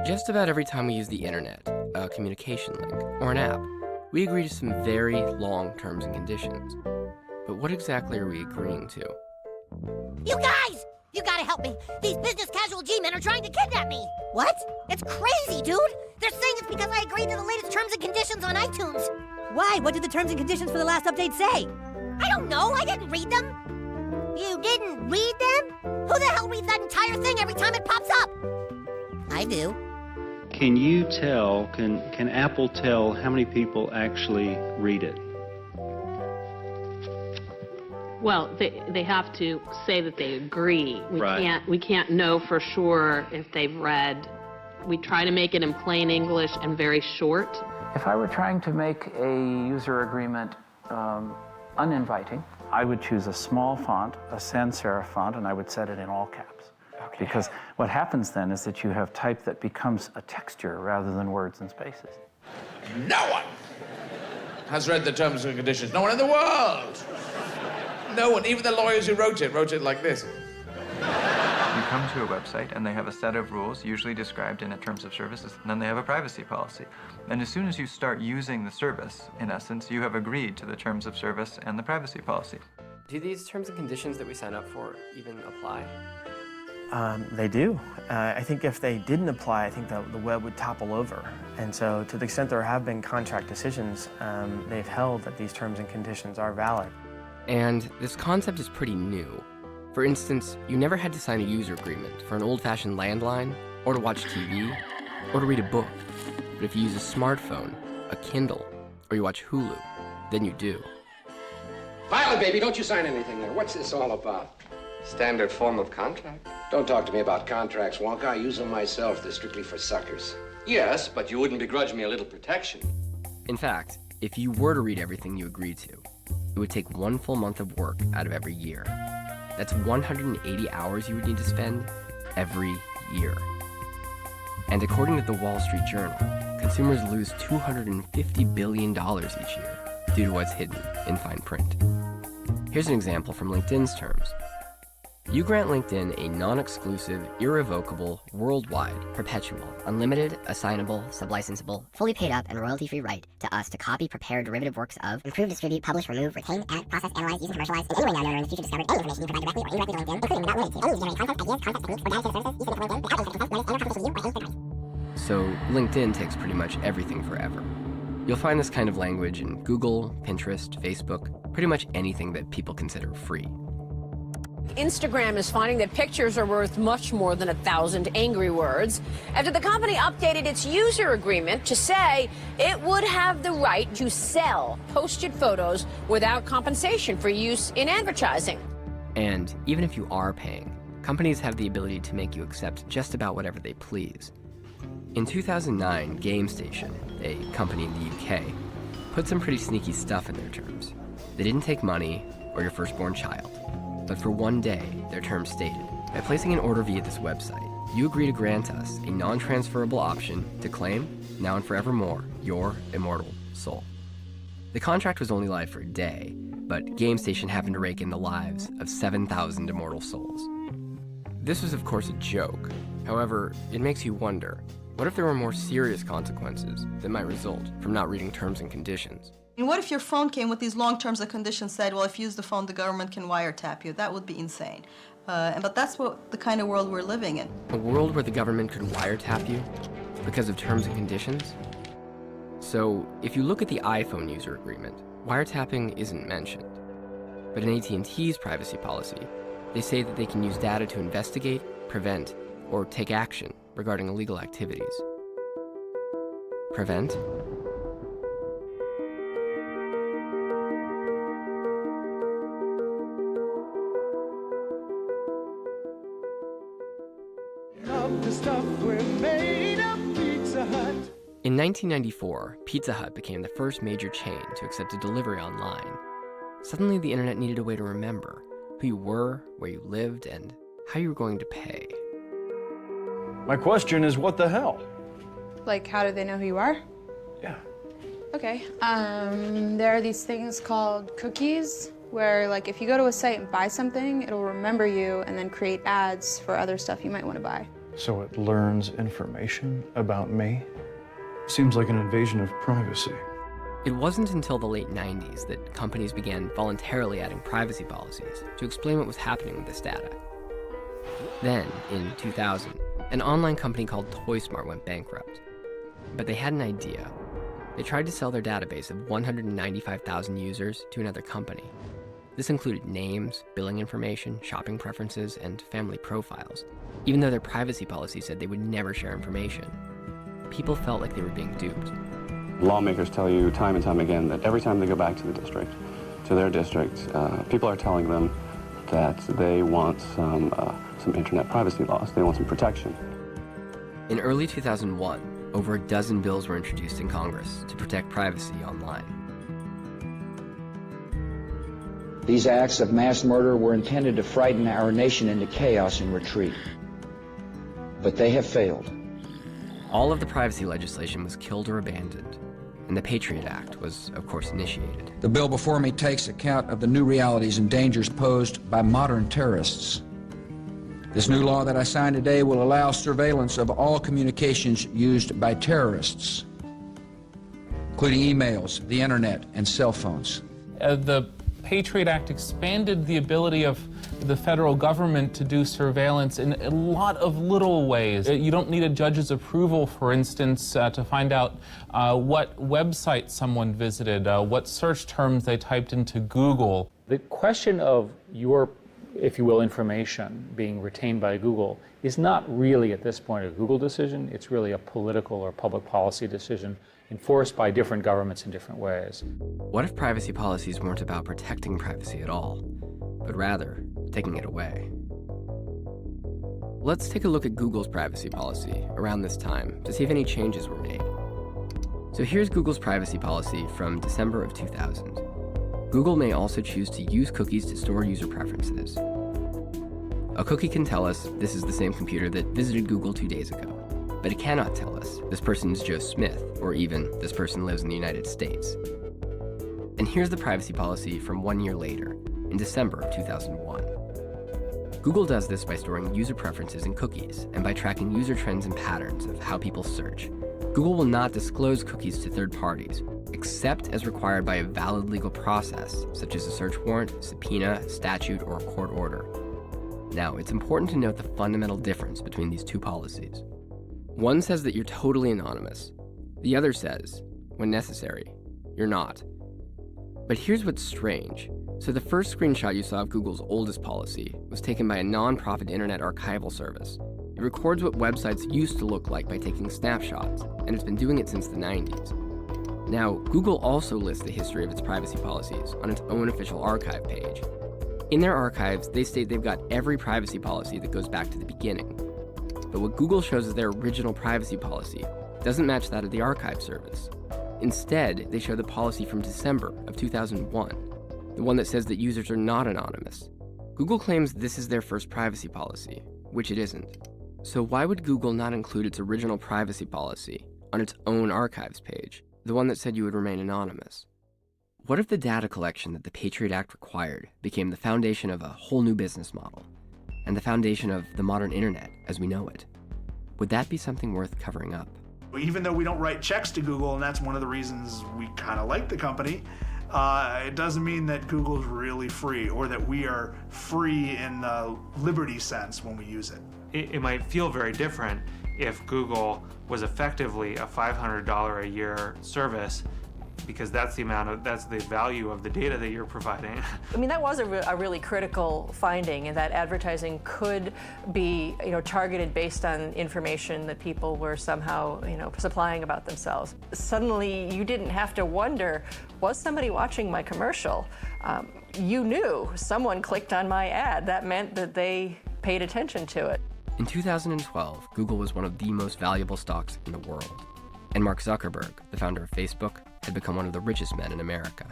Just about every time we use the internet, a communication link, or an app, we agree to some very long terms and conditions. But what exactly are we agreeing to? You guys! You gotta help me! These business casual G-men are trying to kidnap me! What? It's crazy, dude! They're saying it's because I agreed to the latest terms and conditions on iTunes. Why? What did the terms and conditions for the last update say? I don't know, I didn't read them. You didn't read them? Who the hell reads that entire thing every time it pops up? I do. Can you tell, can Apple tell how many people actually read it? Well, they have to say that they agree. Right. We can't know for sure if they've read. We try to make it in plain English and very short. If I were trying to make a user agreement uninviting, I would choose a small font, a sans serif font, and I would set it in all caps. Okay. Because what happens then is that you have type that becomes a texture rather than words and spaces. No one has read the terms and conditions. No one in the world. No one, even the lawyers who wrote it like this. You come to a website and they have a set of rules, usually described in terms of services, and then they have a privacy policy. And as soon as you start using the service, in essence, you have agreed to the terms of service and the privacy policy. Do these terms and conditions that we sign up for even apply? They do. I think if they didn't apply, I think the web would topple over. And so to the extent there have been contract decisions, they've held that these terms and conditions are valid. And this concept is pretty new. For instance, you never had to sign a user agreement for an old-fashioned landline, or to watch TV, or to read a book. But if you use a smartphone, a Kindle, or you watch Hulu, then you do. Violet, baby, don't you sign anything there. What's this all about? Standard form of contract. Don't talk to me about contracts, Wonka. I use them myself. They're strictly for suckers. Yes, but you wouldn't begrudge me a little protection. In fact, if you were to read everything you agreed to, it would take 1 full month of work out of every year. That's 180 hours you would need to spend every year. And according to the Wall Street Journal, consumers lose $250 billion each year due to what's hidden in fine print. Here's an example from LinkedIn's terms. You grant LinkedIn a non-exclusive, irrevocable, worldwide, perpetual, unlimited, assignable, sublicensable, fully paid up, and royalty-free right to us to copy, prepare derivative works of, improve, distribute, publish, remove, retain, add, process, analyze, use, and commercialize in any way known or in the future discovered any information you provide directly or indirectly to LinkedIn, including without limit to any generate content, ideas, concept techniques, or data services, use of LinkedIn, without limit to defense, notice, and or competition with you or any third party. So LinkedIn takes pretty much everything forever. You'll find this kind of language in Google, Pinterest, Facebook, pretty much anything that people consider free. Instagram is finding that pictures are worth much more than 1,000 angry words after the company updated its user agreement to say it would have the right to sell posted photos without compensation for use in advertising. And even if you are paying, companies have the ability to make you accept just about whatever they please. In 2009, GameStation, a company in the UK, put some pretty sneaky stuff in their terms. They didn't take money or your firstborn child, but for one day, their terms stated, by placing an order via this website, you agree to grant us a non-transferable option to claim, now and forevermore, your immortal soul. The contract was only live for a day, but GameStation happened to rake in the lives of 7,000 immortal souls. This was, of course, a joke. However, it makes you wonder, what if there were more serious consequences that might result from not reading terms and conditions? And what if your phone came with these long terms and conditions said, well, if you use the phone, the government can wiretap you? That would be insane. But that's the kind of world we're living in. A world where the government could wiretap you because of terms and conditions? So, if you look at the iPhone user agreement, wiretapping isn't mentioned. But in AT&T's privacy policy, they say that they can use data to investigate, prevent, or take action regarding illegal activities. Prevent? In 1994, Pizza Hut became the first major chain to accept a delivery online. Suddenly, the internet needed a way to remember who you were, where you lived, and how you were going to pay. My question is, what the hell? Like, how do they know who you are? Yeah. Okay. There are these things called cookies, where, like, if you go to a site and buy something, it'll remember you and then create ads for other stuff you might want to buy. So it learns information about me? Seems like an invasion of privacy. It wasn't until the late 90s that companies began voluntarily adding privacy policies to explain what was happening with this data. Then, in 2000, an online company called ToySmart went bankrupt. But they had an idea. They tried to sell their database of 195,000 users to another company. This included names, billing information, shopping preferences, and family profiles, even though their privacy policy said they would never share information. People felt like they were being duped. Lawmakers tell you time and time again that every time they go back to the district, to their district, people are telling them that they want some internet privacy laws. They want some protection. In early 2001, over a dozen bills were introduced in Congress to protect privacy online. These acts of mass murder were intended to frighten our nation into chaos and retreat. But they have failed. All of the privacy legislation was killed or abandoned, and the Patriot Act was, of course, initiated. The bill before me takes account of the new realities and dangers posed by modern terrorists. This new law that I signed today will allow surveillance of all communications used by terrorists, including emails, the internet, and cell phones. The Patriot Act expanded the ability of the federal government to do surveillance in a lot of little ways. You don't need a judge's approval, for instance, to find out what website someone visited, what search terms they typed into Google. The question of your, if you will, information being retained by Google is not really at this point a Google decision. It's really a political or public policy decision enforced by different governments in different ways. What if privacy policies weren't about protecting privacy at all, but rather taking it away? Let's take a look at Google's privacy policy around this time to see if any changes were made. So here's Google's privacy policy from December of 2000. Google may also choose to use cookies to store user preferences. A cookie can tell us this is the same computer that visited Google 2 days ago, but it cannot tell us this person is Joe Smith, or even this person lives in the United States. And here's the privacy policy from 1 year later, in December of 2001. Google does this by storing user preferences in cookies and by tracking user trends and patterns of how people search. Google will not disclose cookies to third parties, except as required by a valid legal process, such as a search warrant, subpoena, statute, or a court order. Now, it's important to note the fundamental difference between these two policies. One says that you're totally anonymous. The other says, when necessary, you're not. But here's what's strange. So the first screenshot you saw of Google's oldest policy was taken by a non-profit internet archival service. It records what websites used to look like by taking snapshots, and it's been doing it since the 90s. Now, Google also lists the history of its privacy policies on its own official archive page. In their archives, they state they've got every privacy policy that goes back to the beginning. But what Google shows as their original privacy policy doesn't match that of the archive service. Instead, they show the policy from December of 2001, the one that says that users are not anonymous. Google claims this is their first privacy policy, which it isn't. So why would Google not include its original privacy policy on its own archives page, the one that said you would remain anonymous? What if the data collection that the Patriot Act required became the foundation of a whole new business model, and the foundation of the modern internet as we know it? Would that be something worth covering up? Even though we don't write checks to Google, and that's one of the reasons we kind of like the company, it doesn't mean that Google's really free, or that we are free in the liberty sense when we use it. It might feel very different if Google was effectively a $500 a year service, because that's the value of the data that you're providing. I mean, that was a really critical finding, in that advertising could be, targeted based on information that people were somehow, supplying about themselves. Suddenly, you didn't have to wonder, was somebody watching my commercial? You knew someone clicked on my ad. That meant that they paid attention to it. In 2012, Google was one of the most valuable stocks in the world. And Mark Zuckerberg, the founder of Facebook, had become one of the richest men in America.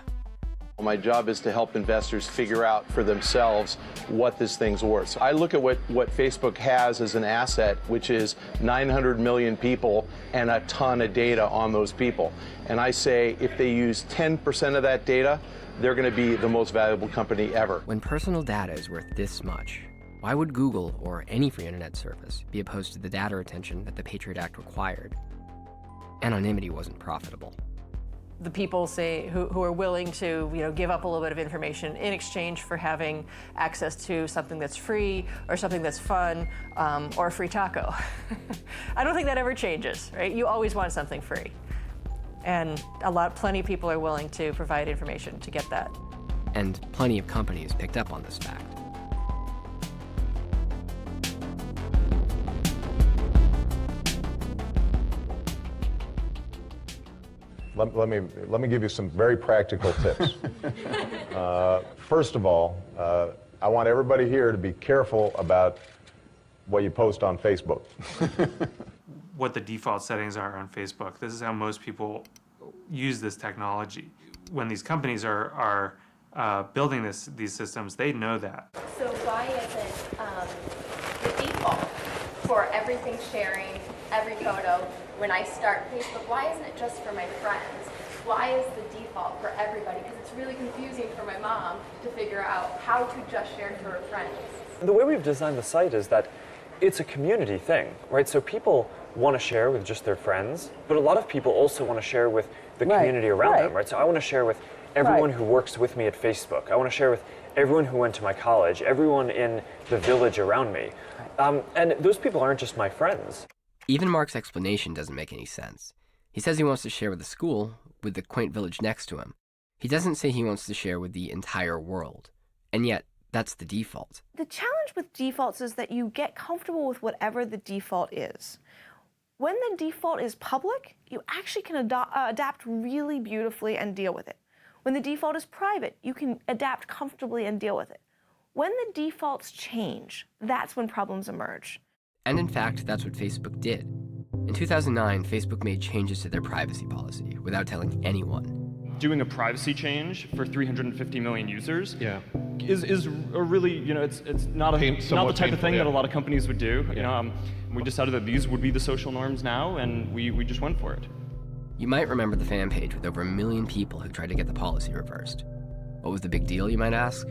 My job is to help investors figure out for themselves what this thing's worth. So I look at what Facebook has as an asset, which is 900 million people and a ton of data on those people. And I say if they use 10% of that data, they're going to be the most valuable company ever. When personal data is worth this much, why would Google or any free internet service be opposed to the data retention that the Patriot Act required? Anonymity wasn't profitable. The people who are willing to give up a little bit of information in exchange for having access to something that's free or something that's fun, or a free taco. I don't think that ever changes, right? You always want something free. And plenty of people are willing to provide information to get that. And plenty of companies picked up on this fact. Let me give you some very practical tips. First of all, I want everybody here to be careful about what you post on Facebook. What the default settings are on Facebook. This is how most people use this technology. When these companies are building these systems, they know that. So why isn't the default for everything sharing, every photo, when I start Facebook, why isn't it just for my friends? Why is the default for everybody? Because it's really confusing for my mom to figure out how to just share to her friends. The way we've designed the site is that it's a community thing, right? So people want to share with just their friends, but a lot of people also want to share with the community around them, right? So I want to share with everyone who works with me at Facebook. I want to share with everyone who went to my college, everyone in the village around me. And those people aren't just my friends. Even Mark's explanation doesn't make any sense. He says he wants to share with the school, with the quaint village next to him. He doesn't say he wants to share with the entire world. And yet, that's the default. The challenge with defaults is that you get comfortable with whatever the default is. When the default is public, you actually can adapt really beautifully and deal with it. When the default is private, you can adapt comfortably and deal with it. When the defaults change, that's when problems emerge. And in fact, that's what Facebook did. In 2009, Facebook made changes to their privacy policy without telling anyone. Doing a privacy change for 350 million users is a really, it's not the type of thing that a lot of companies would do. We decided that these would be the social norms now, and we just went for it. You might remember the fan page with over 1 million people who tried to get the policy reversed. What was the big deal, you might ask?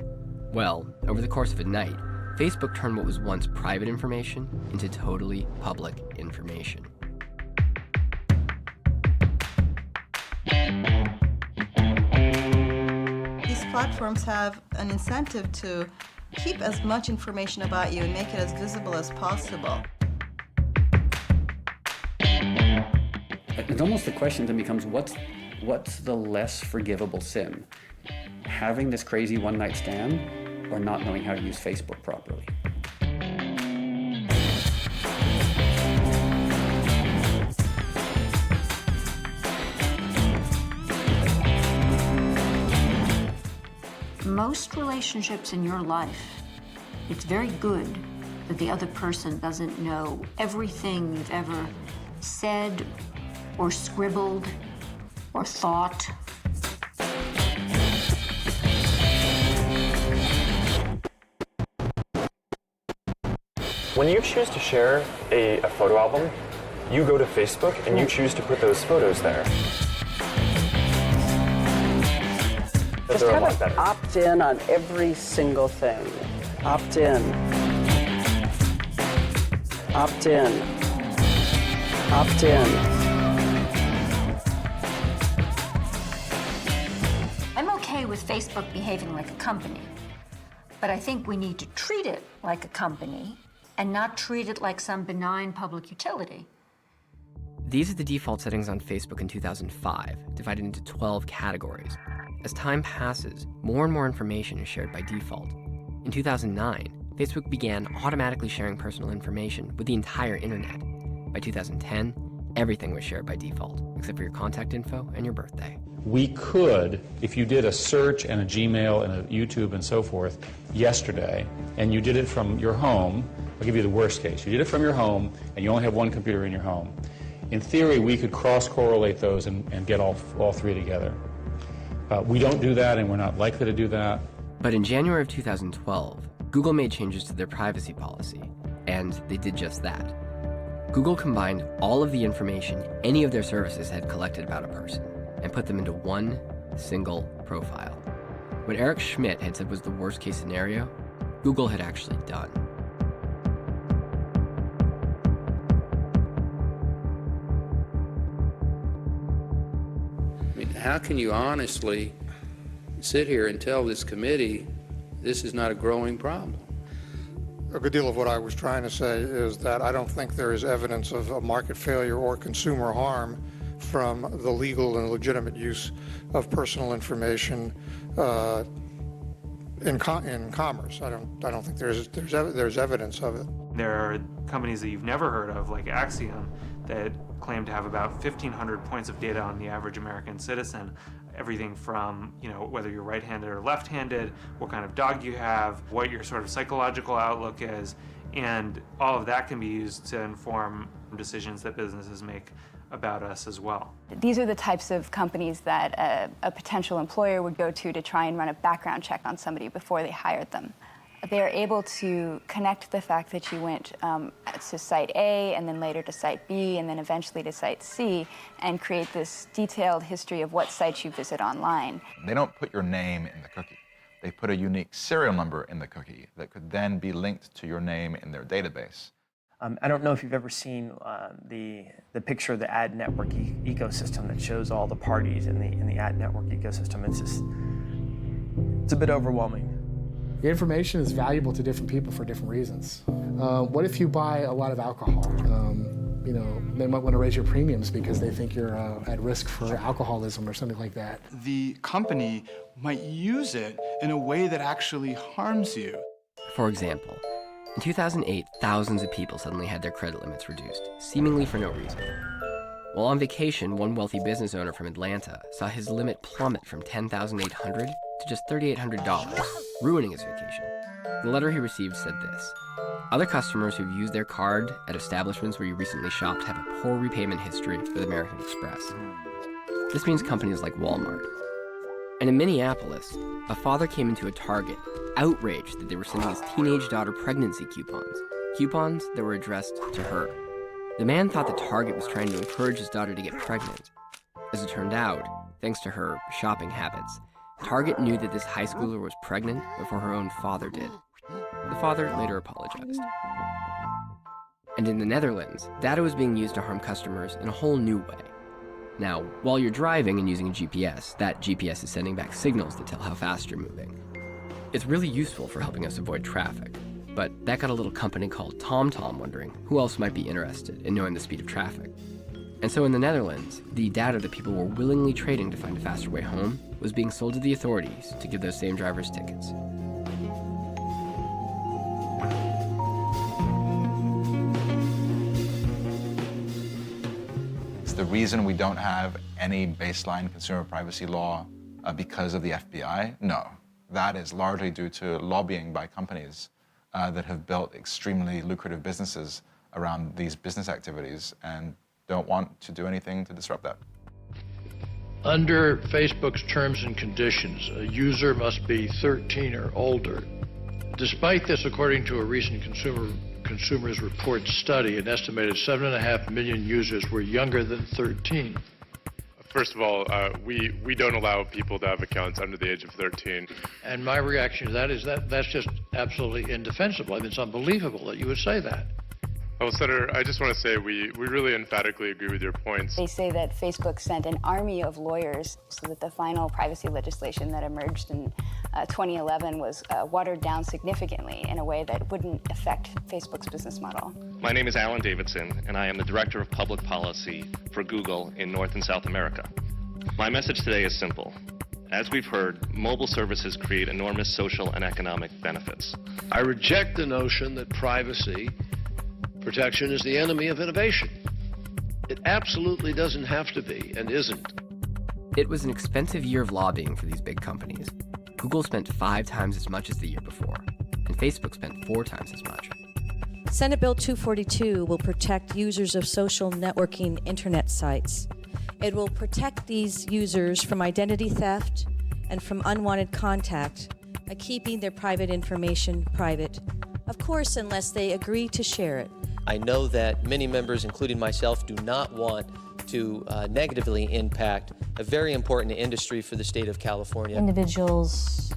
Well, over the course of a night, Facebook turned what was once private information into totally public information. These platforms have an incentive to keep as much information about you and make it as visible as possible. It's almost the question then becomes, what's the less forgivable sin? having this crazy one-night stand or not knowing how to use Facebook properly. Most relationships in your life, it's very good that the other person doesn't know everything you've ever said or scribbled or thought. When you choose to share a photo album, you go to Facebook and you choose to put those photos there. Just kind of opt in on every single thing. Opt in. Opt in. Opt in. I'm okay with Facebook behaving like a company, but I think we need to treat it like a company and not treat it like some benign public utility. These are the default settings on Facebook in 2005, divided into 12 categories. As time passes, more and more information is shared by default. In 2009, Facebook began automatically sharing personal information with the entire internet. By 2010, everything was shared by default, except for your contact info and your birthday. We could, if you did a search and a Gmail and a YouTube and so forth yesterday, and you did it from your home, I'll give you the worst case. You did it from your home, and you only have one computer in your home. In theory, we could cross-correlate those and get all three together. We don't do that, and we're not likely to do that. But in January of 2012, Google made changes to their privacy policy, and they did just that. Google combined all of the information any of their services had collected about a person and put them into one single profile. What Eric Schmidt had said was the worst-case scenario, Google had actually done. I mean, how can you honestly sit here and tell this committee this is not a growing problem? A good deal of what I was trying to say is that I don't think there is evidence of a market failure or consumer harm from the legal and legitimate use of personal information in commerce. I don't think there's evidence of it. There are companies that you've never heard of, like Axiom, that claim to have about 1,500 points of data on the average American citizen. Everything from, whether you're right-handed or left-handed, what kind of dog you have, what your sort of psychological outlook is, and all of that can be used to inform decisions that businesses make about us as well. These are the types of companies that a potential employer would go to try and run a background check on somebody before they hired them. They're able to connect the fact that you went to site A and then later to site B and then eventually to site C and create this detailed history of what sites you visit online. They don't put your name in the cookie. They put a unique serial number in the cookie that could then be linked to your name in their database. I don't know if you've ever seen the picture of the ad network ecosystem that shows all the parties in the ad network ecosystem. It's a bit overwhelming. The information is valuable to different people for different reasons. What if you buy a lot of alcohol? They might want to raise your premiums because they think you're at risk for alcoholism or something like that. The company might use it in a way that actually harms you. For example, in 2008, thousands of people suddenly had their credit limits reduced, seemingly for no reason. While on vacation, one wealthy business owner from Atlanta saw his limit plummet from $10,800 to just $3,800, ruining his vacation. The letter he received said this: "Other customers who've used their card at establishments where you recently shopped have a poor repayment history with American Express." This means companies like Walmart. And in Minneapolis, a father came into a Target, outraged that they were sending his teenage daughter pregnancy coupons that were addressed to her. The man thought the Target was trying to encourage his daughter to get pregnant. As it turned out, thanks to her shopping habits, Target knew that this high schooler was pregnant before her own father did. The father later apologized. And in the Netherlands, data was being used to harm customers in a whole new way. Now, while you're driving and using a GPS, that GPS is sending back signals that tell how fast you're moving. It's really useful for helping us avoid traffic, but that got a little company called TomTom wondering who else might be interested in knowing the speed of traffic. And so in the Netherlands, the data that people were willingly trading to find a faster way home was being sold to the authorities to give those same drivers tickets. Is the reason we don't have any baseline consumer privacy law because of the FBI? No. That is largely due to lobbying by companies that have built extremely lucrative businesses around these business activities and don't want to do anything to disrupt that. Under Facebook's terms and conditions, a user must be 13 or older. Despite this, according to a recent Consumers Report study, an estimated 7.5 million users were younger than 13. First of all, we don't allow people to have accounts under the age of 13. And my reaction to that is that's just absolutely indefensible. I mean, it's unbelievable that you would say that. Well, Senator, I just want to say we really emphatically agree with your points. They say that Facebook sent an army of lawyers so that the final privacy legislation that emerged in 2011 was watered down significantly in a way that wouldn't affect Facebook's business model. My name is Alan Davidson, and I am the Director of Public Policy for Google in North and South America. My message today is simple. As we've heard, mobile services create enormous social and economic benefits. I reject the notion that privacy protection is the enemy of innovation. It absolutely doesn't have to be and isn't. It was an expensive year of lobbying for these big companies. Google spent 5 times as much as the year before, and Facebook spent 4 times as much. Senate Bill 242 will protect users of social networking internet sites. It will protect these users from identity theft and from unwanted contact by keeping their private information private, of course, unless they agree to share it. I know that many members, including myself, do not want to negatively impact a very important industry for the state of California. Individuals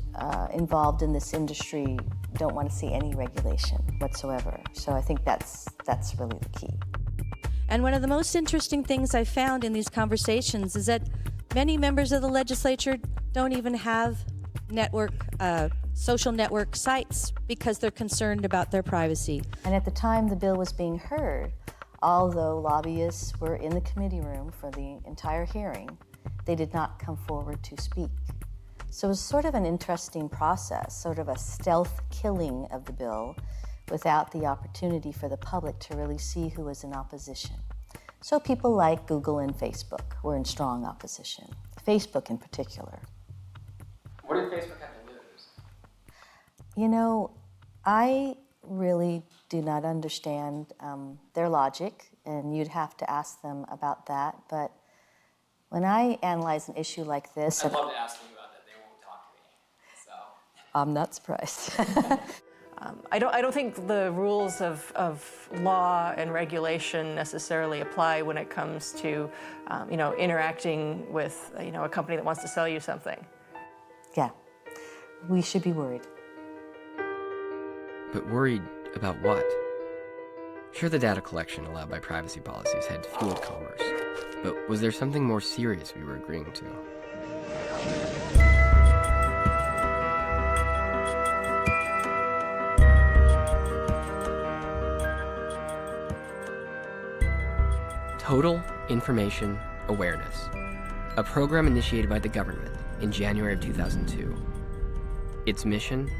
involved in this industry don't want to see any regulation whatsoever. So I think that's really the key. And one of the most interesting things I found in these conversations is that many members of the legislature don't even have social network sites because they're concerned about their privacy. And at the time the bill was being heard, although lobbyists were in the committee room for the entire hearing, they did not come forward to speak. So it was sort of an interesting process, sort of a stealth killing of the bill without the opportunity for the public to really see who was in opposition. So people like Google and Facebook were in strong opposition, Facebook in particular. What did Facebook have to lose? You know, I really do not understand their logic, and you'd have to ask them about that. But when I analyze an issue like this... I'd love to ask them about that. They won't talk to me, so... I'm not surprised. I don't think the rules of law and regulation necessarily apply when it comes to, interacting with, a company that wants to sell you something. Yeah, we should be worried. But worried about what? Sure, the data collection allowed by privacy policies had fueled commerce, but was there something more serious we were agreeing to? Total Information Awareness, a program initiated by the government in January of 2002. Its mission?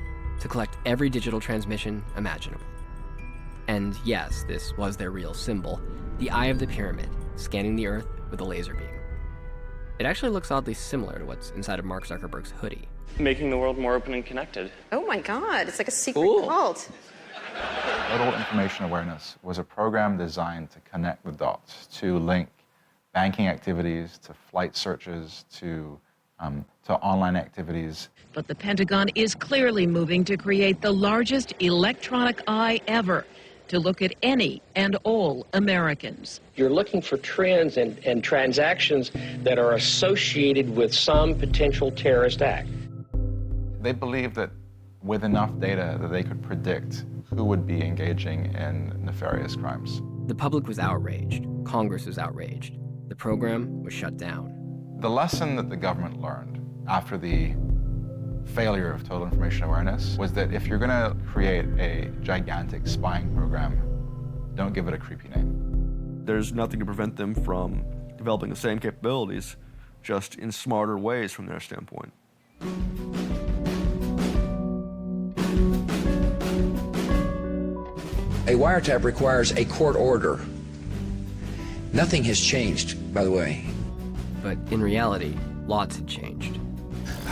To collect every digital transmission imaginable. And yes, this was their real symbol, the eye of the pyramid, scanning the Earth with a laser beam. It actually looks oddly similar to what's inside of Mark Zuckerberg's hoodie. Making the world more open and connected. Oh my God, it's like a secret cult. Total Information Awareness was a program designed to connect the dots, to link banking activities, to flight searches, to online activities. But the Pentagon is clearly moving to create the largest electronic eye ever to look at any and all Americans. You're looking for trends and transactions that are associated with some potential terrorist act. They believed that with enough data that they could predict who would be engaging in nefarious crimes. The public was outraged. Congress was outraged. The program was shut down. The lesson that the government learned after the failure of Total Information Awareness was that if you're going to create a gigantic spying program, don't give it a creepy name. there's nothing to prevent them from developing the same capabilities, just in smarter ways from their standpoint. A wiretap requires a court order. Nothing has changed, by the way. But in reality, lots had changed.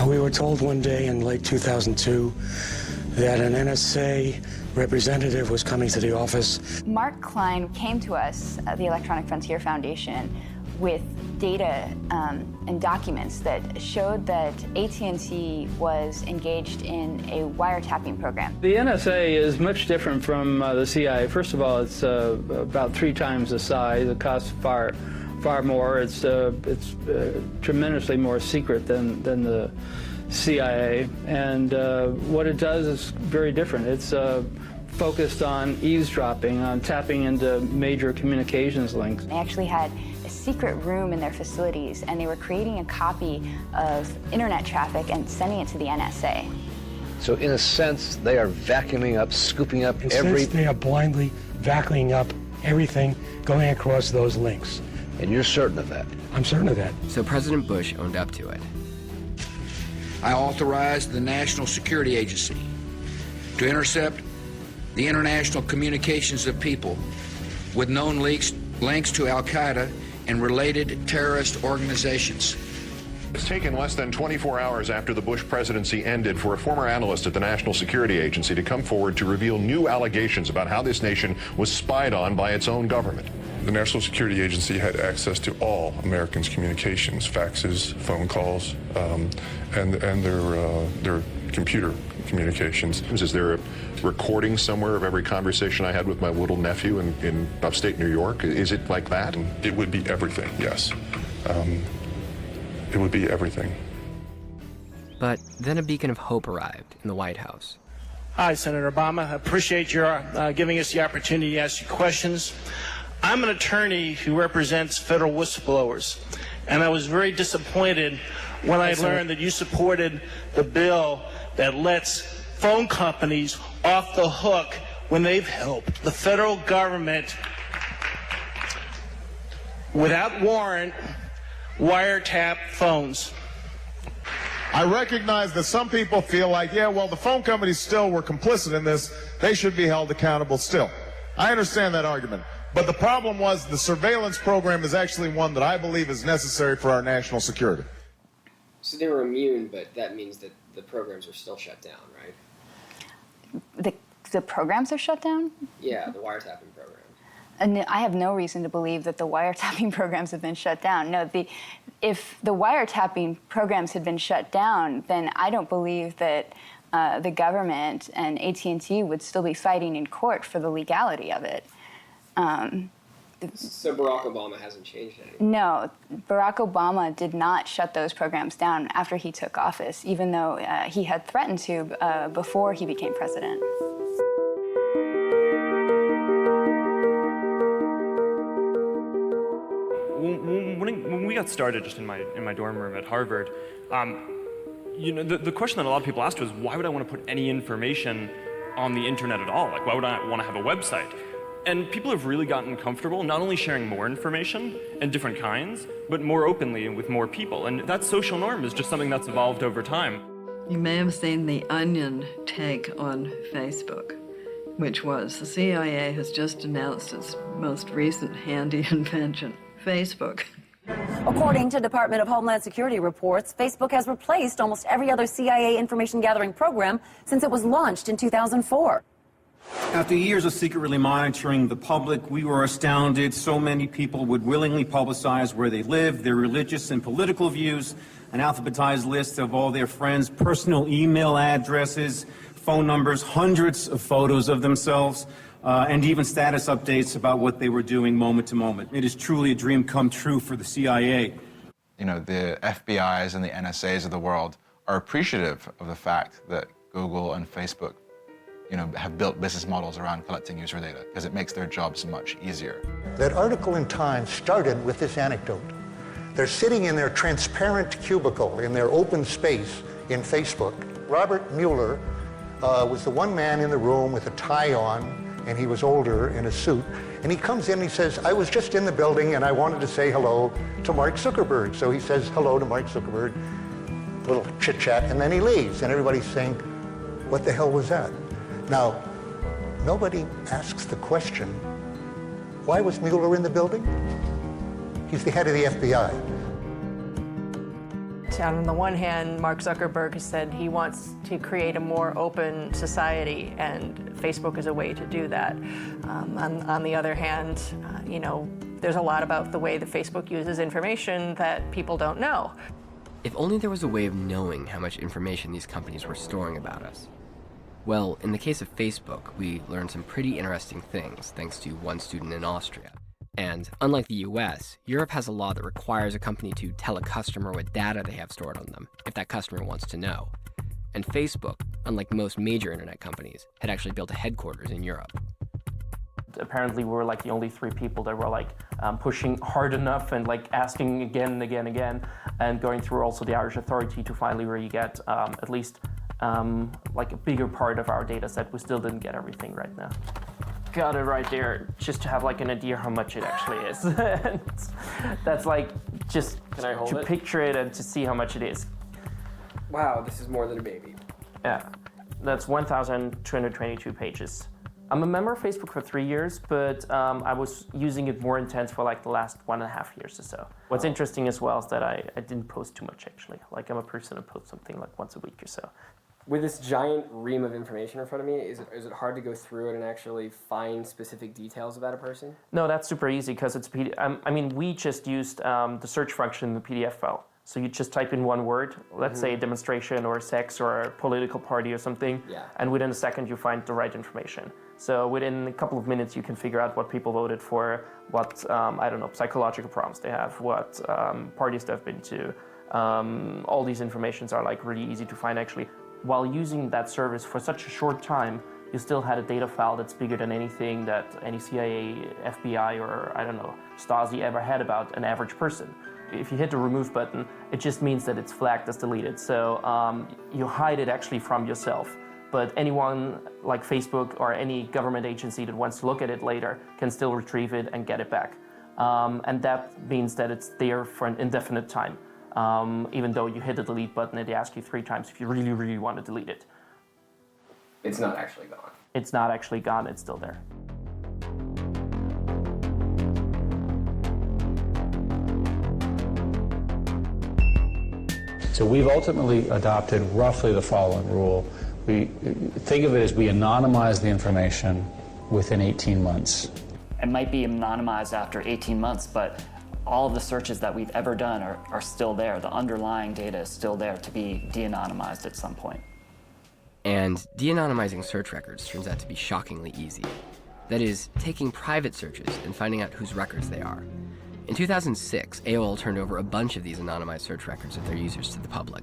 We were told one day in late 2002 that an NSA representative was coming to the office. Mark Klein came to us at the Electronic Frontier Foundation with data and documents that showed that AT&T was engaged in a wiretapping program. The NSA is much different from the CIA. First of all, it's about 3 times the size. It costs far more. It's tremendously more secret than the CIA. And what it does is very different. It's focused on eavesdropping, on tapping into major communications links. They actually had a secret room in their facilities, and they were creating a copy of internet traffic and sending it to the NSA. So in a sense, they are vacuuming up, scooping up They are blindly vacuuming up everything going across those links. And you're certain of that? I'm certain of that. So President Bush owned up to it. I authorized the National Security Agency to intercept the international communications of people with known links to Al-Qaeda and related terrorist organizations. It's taken less than 24 hours after the Bush presidency ended for a former analyst at the National Security Agency to come forward to reveal new allegations about how this nation was spied on by its own government. The National Security Agency had access to all Americans' communications, faxes, phone calls, and their computer communications. Is there a recording somewhere of every conversation I had with my little nephew in upstate New York? Is it like that? It would be everything, yes. It would be everything. But then a beacon of hope arrived in the White House. Hi, Senator Obama. I appreciate your giving us the opportunity to ask you questions. I'm an attorney who represents federal whistleblowers, and I was very disappointed when I learned that you supported the bill that lets phone companies off the hook when they've helped the federal government without warrant wiretap phones. I recognize that some people feel like, yeah, well, the phone companies still were complicit in this. They should be held accountable still. I understand that argument. But the problem was the surveillance program is actually one that I believe is necessary for our national security. So they were immune, but that means that the programs are still shut down, right? The programs are shut down? Yeah, the wiretapping program. And I have no reason to believe that the wiretapping programs have been shut down. No, if the wiretapping programs had been shut down, then I don't believe that the government and AT&T would still be fighting in court for the legality of it. So Barack Obama hasn't changed anything? No, Barack Obama did not shut those programs down after he took office, even though he had threatened to before he became president. When we got started just in my dorm room at Harvard, the question that a lot of people asked was, why would I want to put any information on the internet at all? Like, why would I want to have a website? And people have really gotten comfortable not only sharing more information and different kinds, but more openly and with more people. And that social norm is just something that's evolved over time. You may have seen the Onion take on Facebook, which was the CIA has just announced its most recent handy invention, Facebook. According to Department of Homeland Security reports, Facebook has replaced almost every other CIA information gathering program since it was launched in 2004. After years of secretly monitoring the public, we were astounded so many people would willingly publicize where they live, their religious and political views, an alphabetized list of all their friends' personal email addresses, phone numbers, hundreds of photos of themselves, and even status updates about what they were doing moment to moment. It is truly a dream come true for the CIA. You know, the FBIs and the NSAs of the world are appreciative of the fact that Google and Facebook have built business models around collecting user data because it makes their jobs much easier. That article in Time started with this anecdote. They're sitting in their transparent cubicle in their open space in Facebook. Robert Mueller was the one man in the room with a tie on and he was older in a suit. And he comes in and he says, I was just in the building and I wanted to say hello to Mark Zuckerberg. So he says hello to Mark Zuckerberg, little chit chat, and then he leaves. And everybody's saying, what the hell was that? Now, nobody asks the question, why was Mueller in the building? He's the head of the FBI. On the one hand, Mark Zuckerberg has said he wants to create a more open society, and Facebook is a way to do that. On the other hand, you know, there's a lot about the way that Facebook uses information that people don't know. If only there was a way of knowing how much information these companies were storing about us. Well, in the case of Facebook, we learned some pretty interesting things thanks to one student in Austria. And unlike the US, Europe has a law that requires a company to tell a customer what data they have stored on them, if that customer wants to know. And Facebook, unlike most major internet companies, had actually built a headquarters in Europe. Apparently we were like the only 3 people that were like pushing hard enough and like asking again and again and again, and going through also the Irish authority to finally really get at least like a bigger part of our data set. We still didn't get everything right now. Got it right there, just to have like an idea how much it actually is. That's like just to picture it and to see how much it is. Wow, this is more than a baby. Yeah, that's 1,222 pages. I'm a member of Facebook for 3 years, but I was using it more intense for like the last 1.5 years or so. What's interesting as well is that I didn't post too much actually. Like I'm a person who posts something like once a week or so. With this giant ream of information in front of me, is it hard to go through it and actually find specific details about a person? No, that's super easy because it's I mean, we just used the search function in the PDF file. So you just type in one word, let's say demonstration or sex or a political party or something, and within a second you find the right information. So within a couple of minutes you can figure out what people voted for, what, I don't know, psychological problems they have, what parties they've been to. All these informations are like really easy to find actually. While using that service for such a short time, you still had a data file that's bigger than anything that any CIA, FBI, or I don't know, Stasi ever had about an average person. If you hit the remove button, it just means that it's flagged as deleted. So you hide it actually from yourself. But anyone like Facebook or any government agency that wants to look at it later can still retrieve it and get it back. And that means that it's there for an indefinite time. Even though you hit the delete button and they ask you 3 times if you really, really want to delete it. It's not actually gone. It's not actually gone, it's still there. So we've ultimately adopted roughly the following rule. We think of it as we anonymize the information within 18 months. It might be anonymized after 18 months, but all of the searches that we've ever done are still there. The underlying data is still there to be de-anonymized at some point. And de-anonymizing search records turns out to be shockingly easy. That is, taking private searches and finding out whose records they are. In 2006, AOL turned over a bunch of these anonymized search records of their users to the public,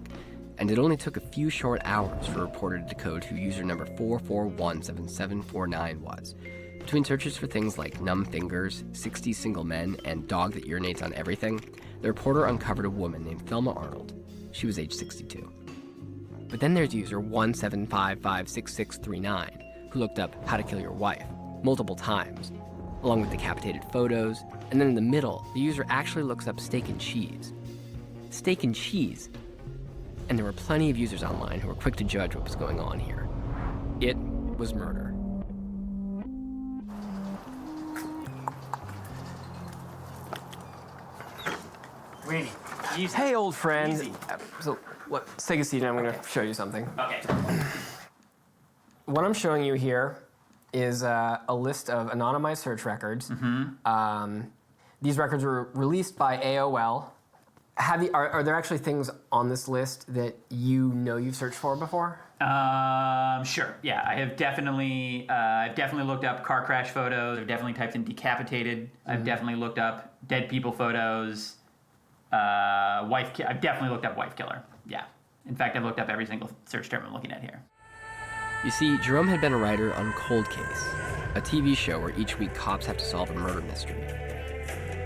and it only took a few short hours for a reporter to decode who user number 4417749 was. Between searches for things like numb fingers, 60 single men, and dog that urinates on everything, the reporter uncovered a woman named Thelma Arnold. She was age 62. But then there's user 1755669, who looked up how to kill your wife multiple times, along with decapitated photos, and then in the middle, the user actually looks up steak and cheese. Steak and cheese. And there were plenty of users online who were quick to judge what was going on here. It was murder. Rainy, easy. Hey, old friend. Easy. So, let's take a seat and I'm going to show you something. Okay. What I'm showing you here is a list of anonymized search records. These records were released by AOL. Are there actually things on this list that you know you've searched for before? Sure. Yeah, I have definitely looked up car crash photos. I've definitely typed in decapitated. I've definitely looked up dead people photos. I've definitely looked up wife killer. Yeah. In fact, I've looked up every single search term I'm looking at here. You see, Jerome had been a writer on Cold Case, a TV show where each week cops have to solve a murder mystery.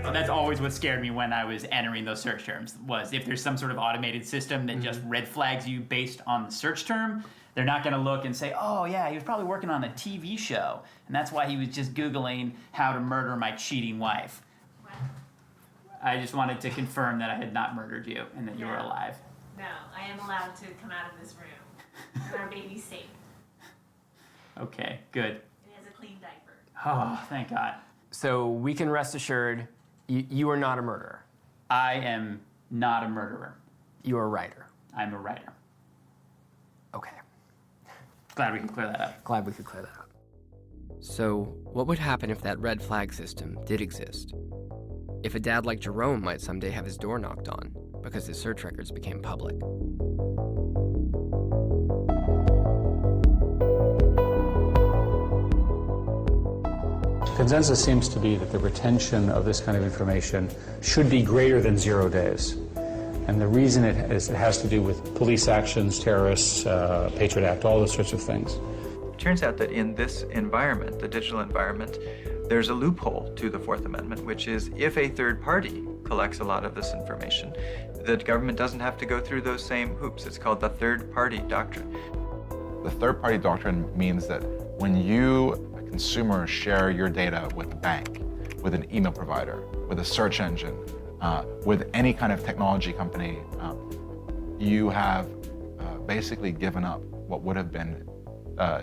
Well, that's always what scared me when I was entering those search terms, was if there's some sort of automated system that just red flags you based on the search term, they're not going to look and say, oh yeah, he was probably working on a TV show, and that's why he was just Googling how to murder my cheating wife. I just wanted to confirm that I had not murdered you and that you were alive. No, I am allowed to come out of this room. And our baby's safe. Okay, good. It has a clean diaper. Oh, thank God. So we can rest assured you are not a murderer. I am not a murderer. You are a writer. I'm a writer. Okay. Glad we could clear that up. Glad we could clear that up. So, what would happen if that red flag system did exist? If a dad like Jerome might someday have his door knocked on because his search records became public. Consensus seems to be that the retention of this kind of information should be greater than 0 days. And the reason it has to do with police actions, terrorists, Patriot Act, all those sorts of things. It turns out that in this environment, the digital environment, there's a loophole to the Fourth Amendment, which is if a third party collects a lot of this information, the government doesn't have to go through those same hoops. It's called the third party doctrine. The third party doctrine means that when you, a consumer, share your data with a bank, with an email provider, with a search engine, with any kind of technology company, you have basically given up what would have been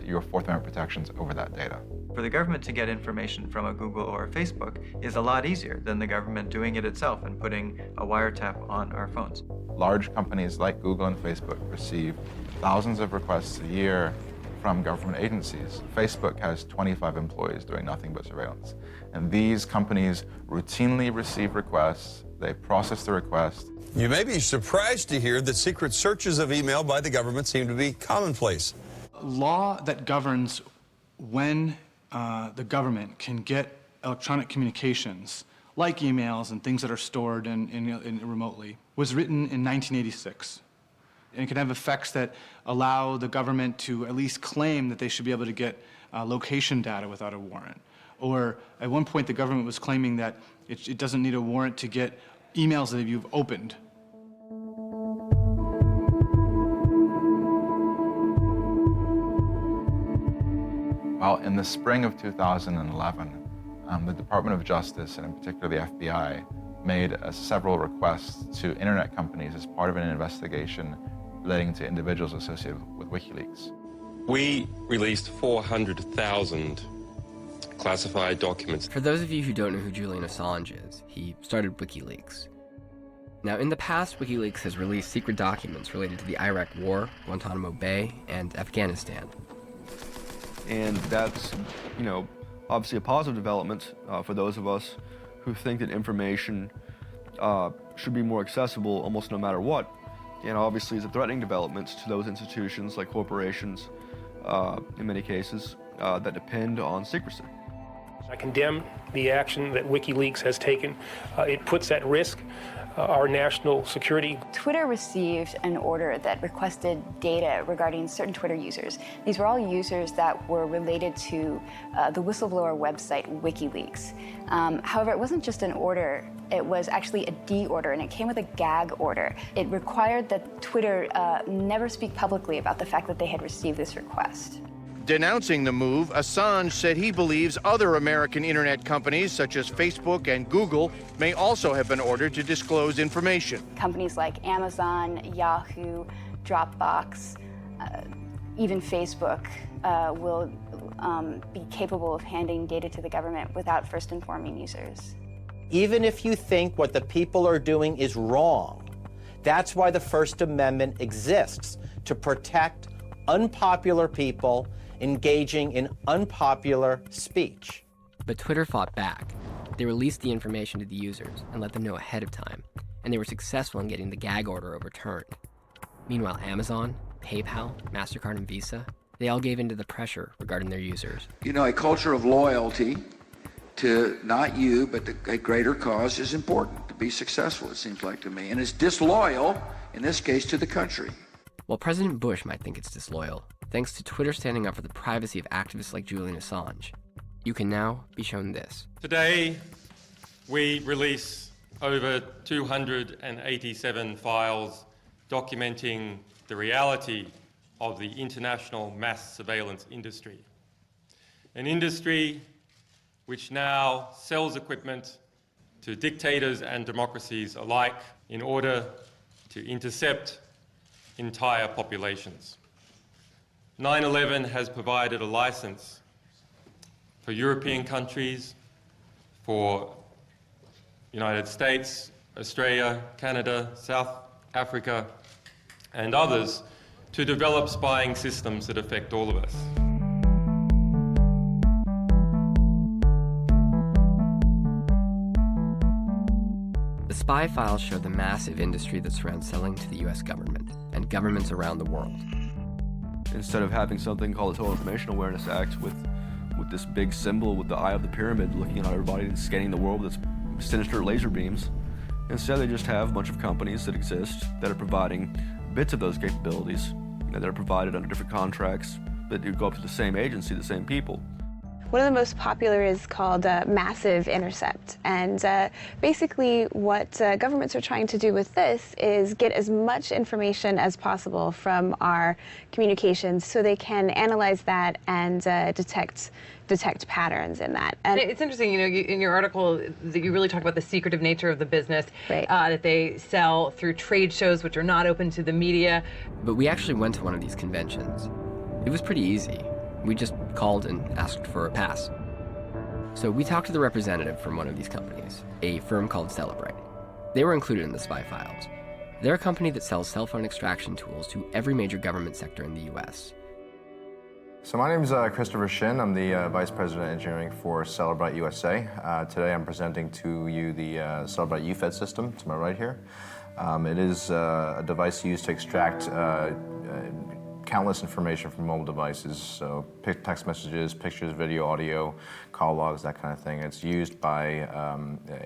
your Fourth Amendment protections over that data. For the government to get information from a Google or a Facebook is a lot easier than the government doing it itself and putting a wiretap on our phones. Large companies like Google and Facebook receive thousands of requests a year from government agencies. Facebook has 25 employees doing nothing but surveillance. And these companies routinely receive requests, they process the request. You may be surprised to hear that secret searches of email by the government seem to be commonplace. Law that governs when the government can get electronic communications, like emails and things that are stored in remotely, was written in 1986. And it can have effects that allow the government to at least claim that they should be able to get location data without a warrant. Or at one point, the government was claiming that it doesn't need a warrant to get emails that you've opened. Well, in the spring of 2011, the Department of Justice, and in particular the FBI, made several requests to internet companies as part of an investigation relating to individuals associated with WikiLeaks. We released 400,000 classified documents. For those of you who don't know who Julian Assange is, he started WikiLeaks. Now, in the past, WikiLeaks has released secret documents related to the Iraq War, Guantanamo Bay, and Afghanistan. And that's, obviously a positive development for those of us who think that information should be more accessible almost no matter what. And obviously it's a threatening development to those institutions like corporations, in many cases, that depend on secrecy. I condemn the action that WikiLeaks has taken. It puts at risk our national security. Twitter received an order that requested data regarding certain Twitter users. These were all users that were related to the whistleblower website WikiLeaks. However, it wasn't just an order, it was actually a D order, and it came with a gag order. It required that Twitter never speak publicly about the fact that they had received this request. Denouncing the move, Assange said he believes other American internet companies, such as Facebook and Google, may also have been ordered to disclose information. Companies like Amazon, Yahoo, Dropbox, even Facebook will be capable of handing data to the government without first informing users. Even if you think what the people are doing is wrong, that's why the First Amendment exists, to protect unpopular people engaging in unpopular speech. But Twitter fought back. They released the information to the users and let them know ahead of time, and they were successful in getting the gag order overturned. Meanwhile, Amazon, PayPal, MasterCard, and Visa, they all gave in to the pressure regarding their users. A culture of loyalty to not you, but a greater cause is important to be successful, it seems like to me. And it's disloyal, in this case, to the country. While President Bush might think it's disloyal, thanks to Twitter standing up for the privacy of activists like Julian Assange, you can now be shown this. Today, We release over 287 files documenting the reality of the international mass surveillance industry. An industry which now sells equipment to dictators and democracies alike in order to intercept entire populations. 9/11 has provided a license for European countries, for United States, Australia, Canada, South Africa, and others to develop spying systems that affect all of us. The spy files show the massive industry that surrounds selling to the US government and governments around the world. Instead of having something called the Total Information Awareness Act with this big symbol with the eye of the pyramid looking at everybody and scanning the world with its sinister laser beams, instead they just have a bunch of companies that exist that are providing bits of those capabilities that are provided under different contracts that do go up to the same agency, the same people. One of the most popular is called Massive Intercept, and basically what governments are trying to do with this is get as much information as possible from our communications so they can analyze that and detect patterns in that. And it's interesting, you know, in your article that you really talk about the secretive nature of the business, that they sell through trade shows which are not open to the media. But we actually went to one of these conventions. It was pretty easy. We just called and asked for a pass. So we talked to the representative from one of these companies, a firm called Celebrate. They were included in the spy files. They're a company that sells cell phone extraction tools to every major government sector in the US. So my name is Christopher Shin. I'm the Vice President of Engineering for Celebrite USA. Today I'm presenting to you the Celebrite UFED system, to my right here. It is a device used to extract countless information from mobile devices, so text messages, pictures, video, audio, call logs, that kind of thing. It's used by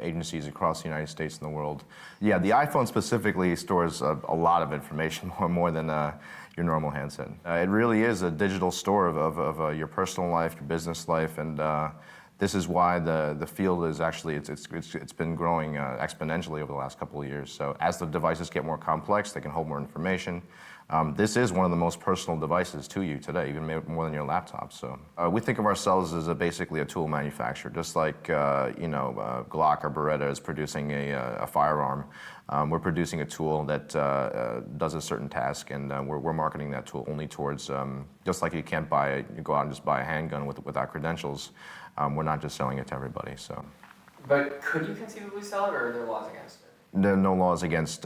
agencies across the United States and the world. Yeah, the iPhone specifically stores a lot of information, more than your normal handset. It really is a digital store of your personal life, your business life, and this is why the field is actually, it's been growing exponentially over the last couple of years. So as the devices get more complex, they can hold more information. This is one of the most personal devices to you today, even more than your laptop. So we think of ourselves as basically a tool manufacturer, just like Glock or Beretta is producing a firearm. We're producing a tool that does a certain task, and we're marketing that tool only towards, just like you can't go out and just buy a handgun without credentials. We're not just selling it to everybody. So. But could you conceivably sell it, or are there laws against it? There are no laws against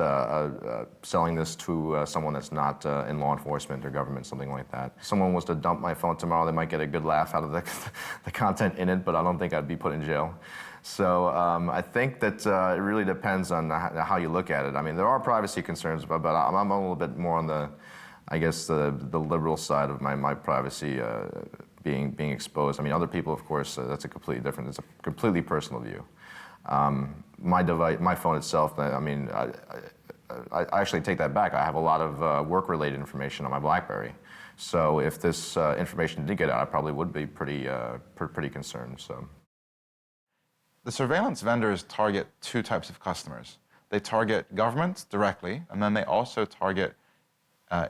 selling this to someone that's not in law enforcement or government, something like that. If someone was to dump my phone tomorrow, they might get a good laugh out of the content in it, but I don't think I'd be put in jail. So I think that it really depends on how you look at it. I mean, there are privacy concerns, but I'm a little bit more on the liberal side of my privacy being exposed. I mean, other people, of course, that's a completely different, it's a completely personal view. My device, my phone itself, I mean, I actually take that back. I have a lot of work-related information on my BlackBerry. So if this information did get out, I probably would be pretty concerned. So. The surveillance vendors target two types of customers. They target governments directly, and then they also target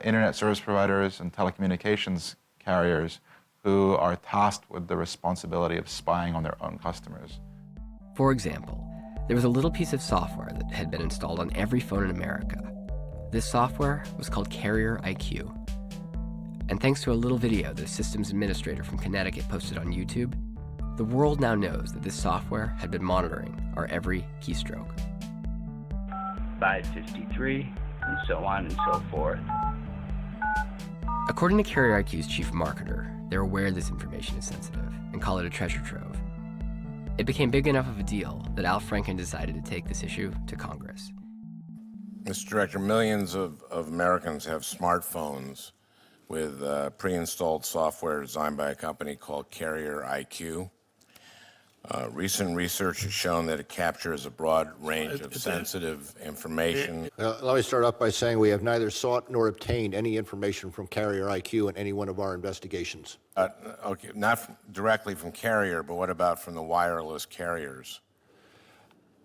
internet service providers and telecommunications carriers who are tasked with the responsibility of spying on their own customers. For example, there was a little piece of software that had been installed on every phone in America. This software was called Carrier IQ. And thanks to a little video that a systems administrator from Connecticut posted on YouTube, the world now knows that this software had been monitoring our every keystroke. 553, and so on and so forth. According to Carrier IQ's chief marketer, they're aware this information is sensitive and call it a treasure trove. It became big enough of a deal that Al Franken decided to take this issue to Congress. Mr. Director, millions of Americans have smartphones with pre-installed software designed by a company called Carrier IQ. Recent research has shown that it captures a broad range of sensitive information. Let me start off by saying we have neither sought nor obtained any information from Carrier IQ in any one of our investigations. Okay, not directly from Carrier, but what about from the wireless carriers?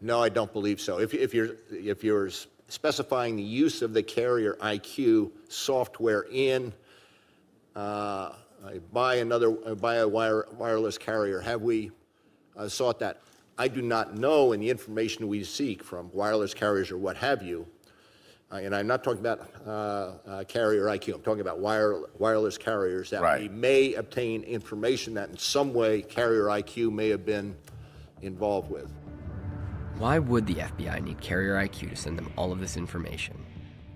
No, I don't believe so. If you're specifying the use of the carrier IQ software in by a wireless carrier, have we sought that? I do not know, in the information we seek from wireless carriers or what have you, and I'm not talking about carrier IQ, I'm talking about wireless carriers, that we may obtain information that in some way carrier IQ may have been involved with. Why would the FBI need carrier IQ to send them all of this information?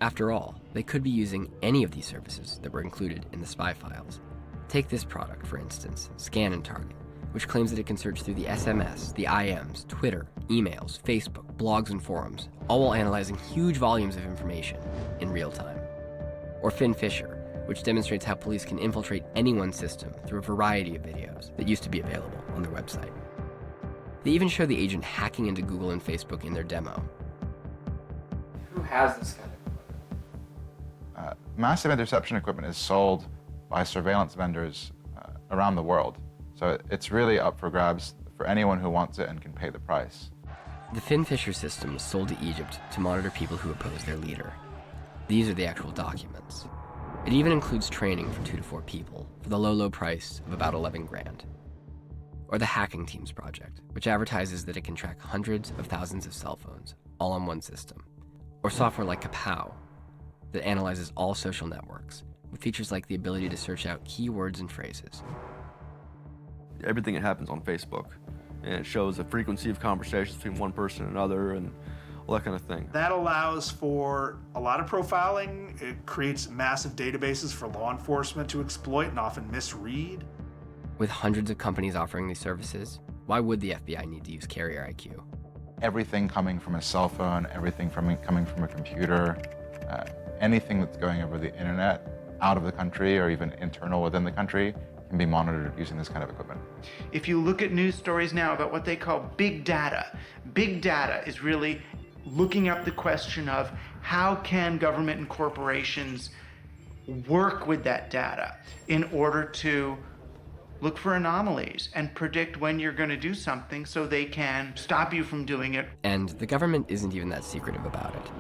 After all, they could be using any of these services that were included in the spy files. Take this product, for instance, Scan and Target, which claims that it can search through the SMS, the IMs, Twitter, emails, Facebook, blogs, and forums, all while analyzing huge volumes of information in real time. Or Finn Fisher, which demonstrates how police can infiltrate anyone's system through a variety of videos that used to be available on their website. They even show the agent hacking into Google and Facebook in their demo. Who has this kind of equipment? Massive interception equipment is sold by surveillance vendors around the world. So it's really up for grabs for anyone who wants it and can pay the price. The Finn Fisher system was sold to Egypt to monitor people who oppose their leader. These are the actual documents. It even includes training for 2 to 4 people for the low price of about 11 grand. Or the Hacking Teams project, which advertises that it can track hundreds of thousands of cell phones, all on one system. Or software like Kapow, that analyzes all social networks, with features like the ability to search out keywords and phrases. Everything that happens on Facebook, and it shows the frequency of conversations between one person and another, and all that kind of thing. That allows for a lot of profiling. It creates massive databases for law enforcement to exploit and often misread. With hundreds of companies offering these services, why would the FBI need to use carrier IQ? Everything coming from a cell phone, everything coming from a computer, anything that's going over the internet, out of the country or even internal within the country, can be monitored using this kind of equipment. If you look at news stories now about what they call big data is really looking up the question of how can government and corporations work with that data in order to look for anomalies and predict when you're going to do something so they can stop you from doing it. And the government isn't even that secretive about it.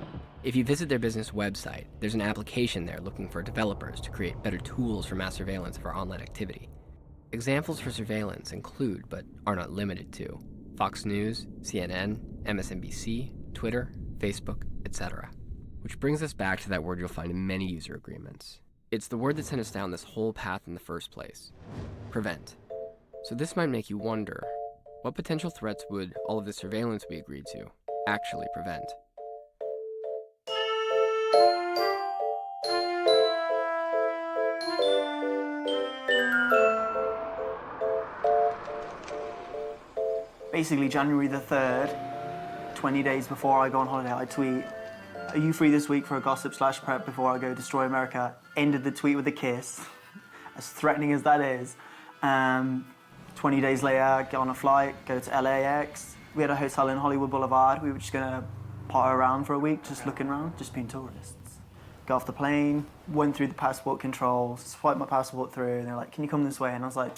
If you visit their business website, there's an application there looking for developers to create better tools for mass surveillance of our online activity. Examples for surveillance include, but are not limited to, Fox News, CNN, MSNBC, Twitter, Facebook, etc. Which brings us back to that word you'll find in many user agreements. It's the word that sent us down this whole path in the first place. Prevent. So this might make you wonder, what potential threats would all of the surveillance we agreed to actually prevent? Basically, January the 3rd, 20 days before I go on holiday, I tweet, "Are you free this week for a gossip/prep before I go destroy America?" Ended the tweet with a kiss, as threatening as that is. 20 days later, get on a flight, go to LAX. We had a hotel in Hollywood Boulevard. We were just gonna potter around for a week, just looking around, just being tourists. Got off the plane, went through the passport control, swiped my passport through, and they're like, "Can you come this way?" And I was like,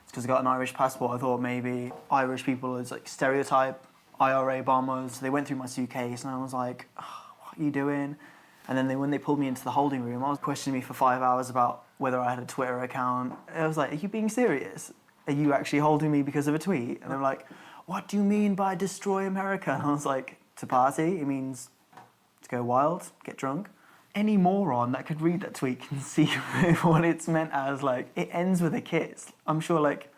it's because I got an Irish passport. I thought maybe Irish people is like stereotype, IRA bombers. They went through my suitcase, and I was like, oh, what are you doing? And then when they pulled me into the holding room, I was questioning me for 5 hours about whether I had a Twitter account. I was like, are you being serious? Are you actually holding me because of a tweet? And they're like, what do you mean by destroy America? And I was like, to party, it means to go wild, get drunk. Any moron that could read that tweet can see what it's meant as. Like, it ends with a kiss. I'm sure, like,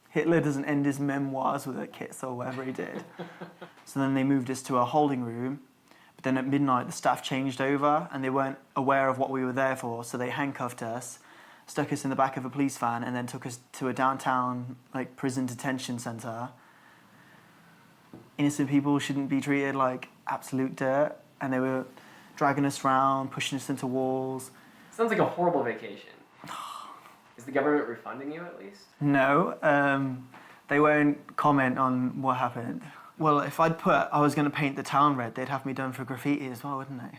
Hitler doesn't end his memoirs with a kiss or whatever he did. So then they moved us to a holding room. But then at midnight, the staff changed over and they weren't aware of what we were there for. So they handcuffed us, stuck us in the back of a police van, and then took us to a downtown, like, prison detention center. Innocent people shouldn't be treated like absolute dirt. And they were dragging us around, pushing us into walls. Sounds like a horrible vacation. Is the government refunding you at least? No, they won't comment on what happened. Well, if I'd put I was going to paint the town red, they'd have me done for graffiti as well, wouldn't they?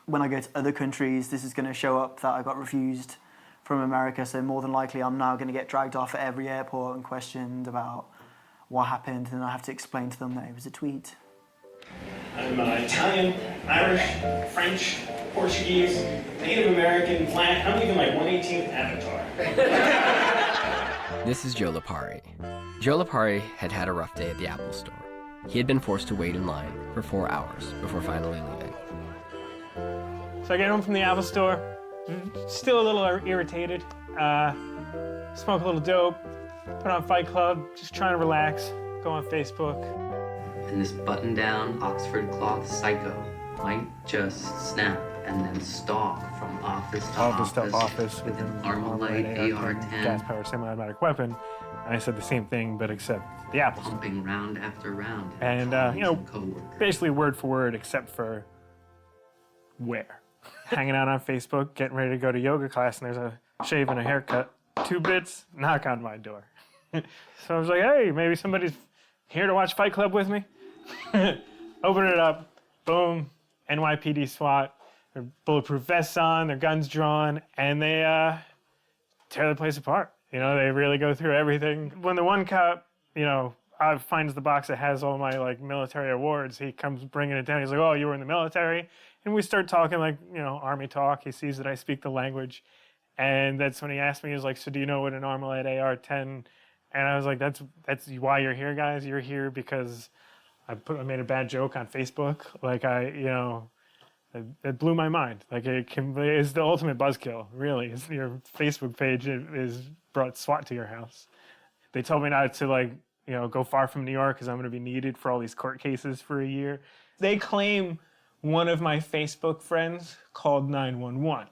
When I go to other countries, this is going to show up that I got refused from America, so more than likely I'm now going to get dragged off at every airport and questioned about what happened, and I have to explain to them that it was a tweet. I'm Italian, Irish, French, Portuguese, Native American, Flat. I'm even like 1/18th Avatar. This is Joe Lipari. Joe Lipari had had a rough day at the Apple store. He had been forced to wait in line for 4 hours before finally leaving. So I get home from the Apple store, still a little irritated. Smoke a little dope, put on Fight Club, just trying to relax, go on Facebook. And this button-down Oxford cloth psycho might just snap and then stalk from office to office with an Armalite AR-10 gas-powered semi-automatic weapon. And I said the same thing, but except the Apple store. pumping round after round. And, basically word for word, except for where. Hanging out on Facebook, getting ready to go to yoga class, and there's a shave and a haircut. 2 bits, knock on my door. So I was like, hey, maybe somebody's here to watch Fight Club with me. Open it up, boom, NYPD SWAT, their bulletproof vests on, their guns drawn, and they tear the place apart. They really go through everything. When the one cop, finds the box that has all my military awards, he comes bringing it down. He's like, oh, you were in the military? And we start talking Army talk. He sees that I speak the language. And that's when he asked me, he was like, so do you know what an Armalite AR-10? And I was like, that's why you're here, guys? You're here because I made a bad joke on Facebook. It blew my mind. It's the ultimate buzzkill, really. Your Facebook page is brought SWAT to your house. They told me not to go far from New York because I'm going to be needed for all these court cases for a year. They claim one of my Facebook friends called 911.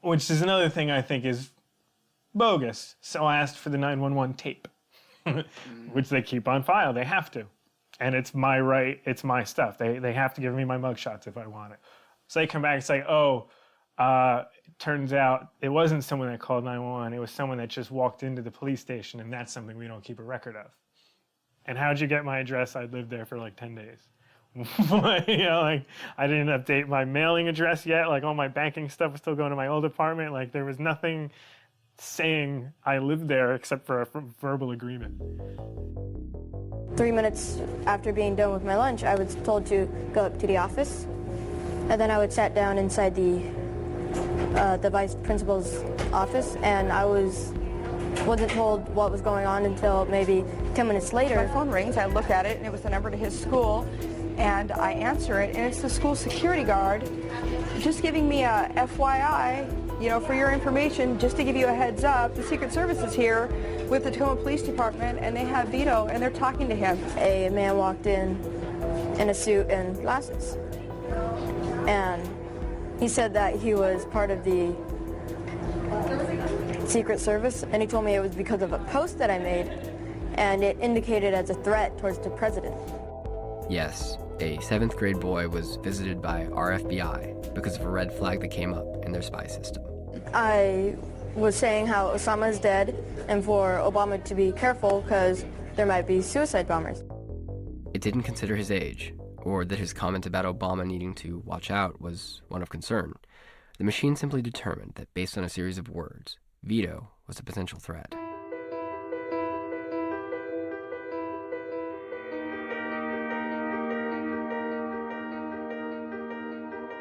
Which is another thing I think is bogus. So I asked for the 911 tape, which they keep on file. They have to. And it's my right, it's my stuff. They have to give me my mugshots if I want it. So they come back and say, turns out it wasn't someone that called 911. It was someone that just walked into the police station, and that's something we don't keep a record of. And how'd you get my address? I lived there for 10 days. I didn't update my mailing address yet. All my banking stuff was still going to my old apartment. There was nothing saying I lived there except for a verbal agreement. 3 minutes after being done with my lunch, I was told to go up to the office, and then I was sat down inside the vice principal's office, and I wasn't told what was going on until maybe 10 minutes later. My phone rings, I look at it, and it was the number to his school. And I answer it, and it's the school security guard just giving me a FYI, for your information, just to give you a heads up. The Secret Service is here with the Tacoma Police Department, and they have Vito, and they're talking to him. A man walked in a suit and glasses. And he said that he was part of the Secret Service, and he told me it was because of a post that I made, and it indicated as a threat towards the president. Yes, a 7th grade boy was visited by our FBI because of a red flag that came up in their spy system. I was saying how Osama is dead and for Obama to be careful because there might be suicide bombers. It didn't consider his age, or that his comment about Obama needing to watch out was one of concern. The machine simply determined that based on a series of words, Vito was a potential threat.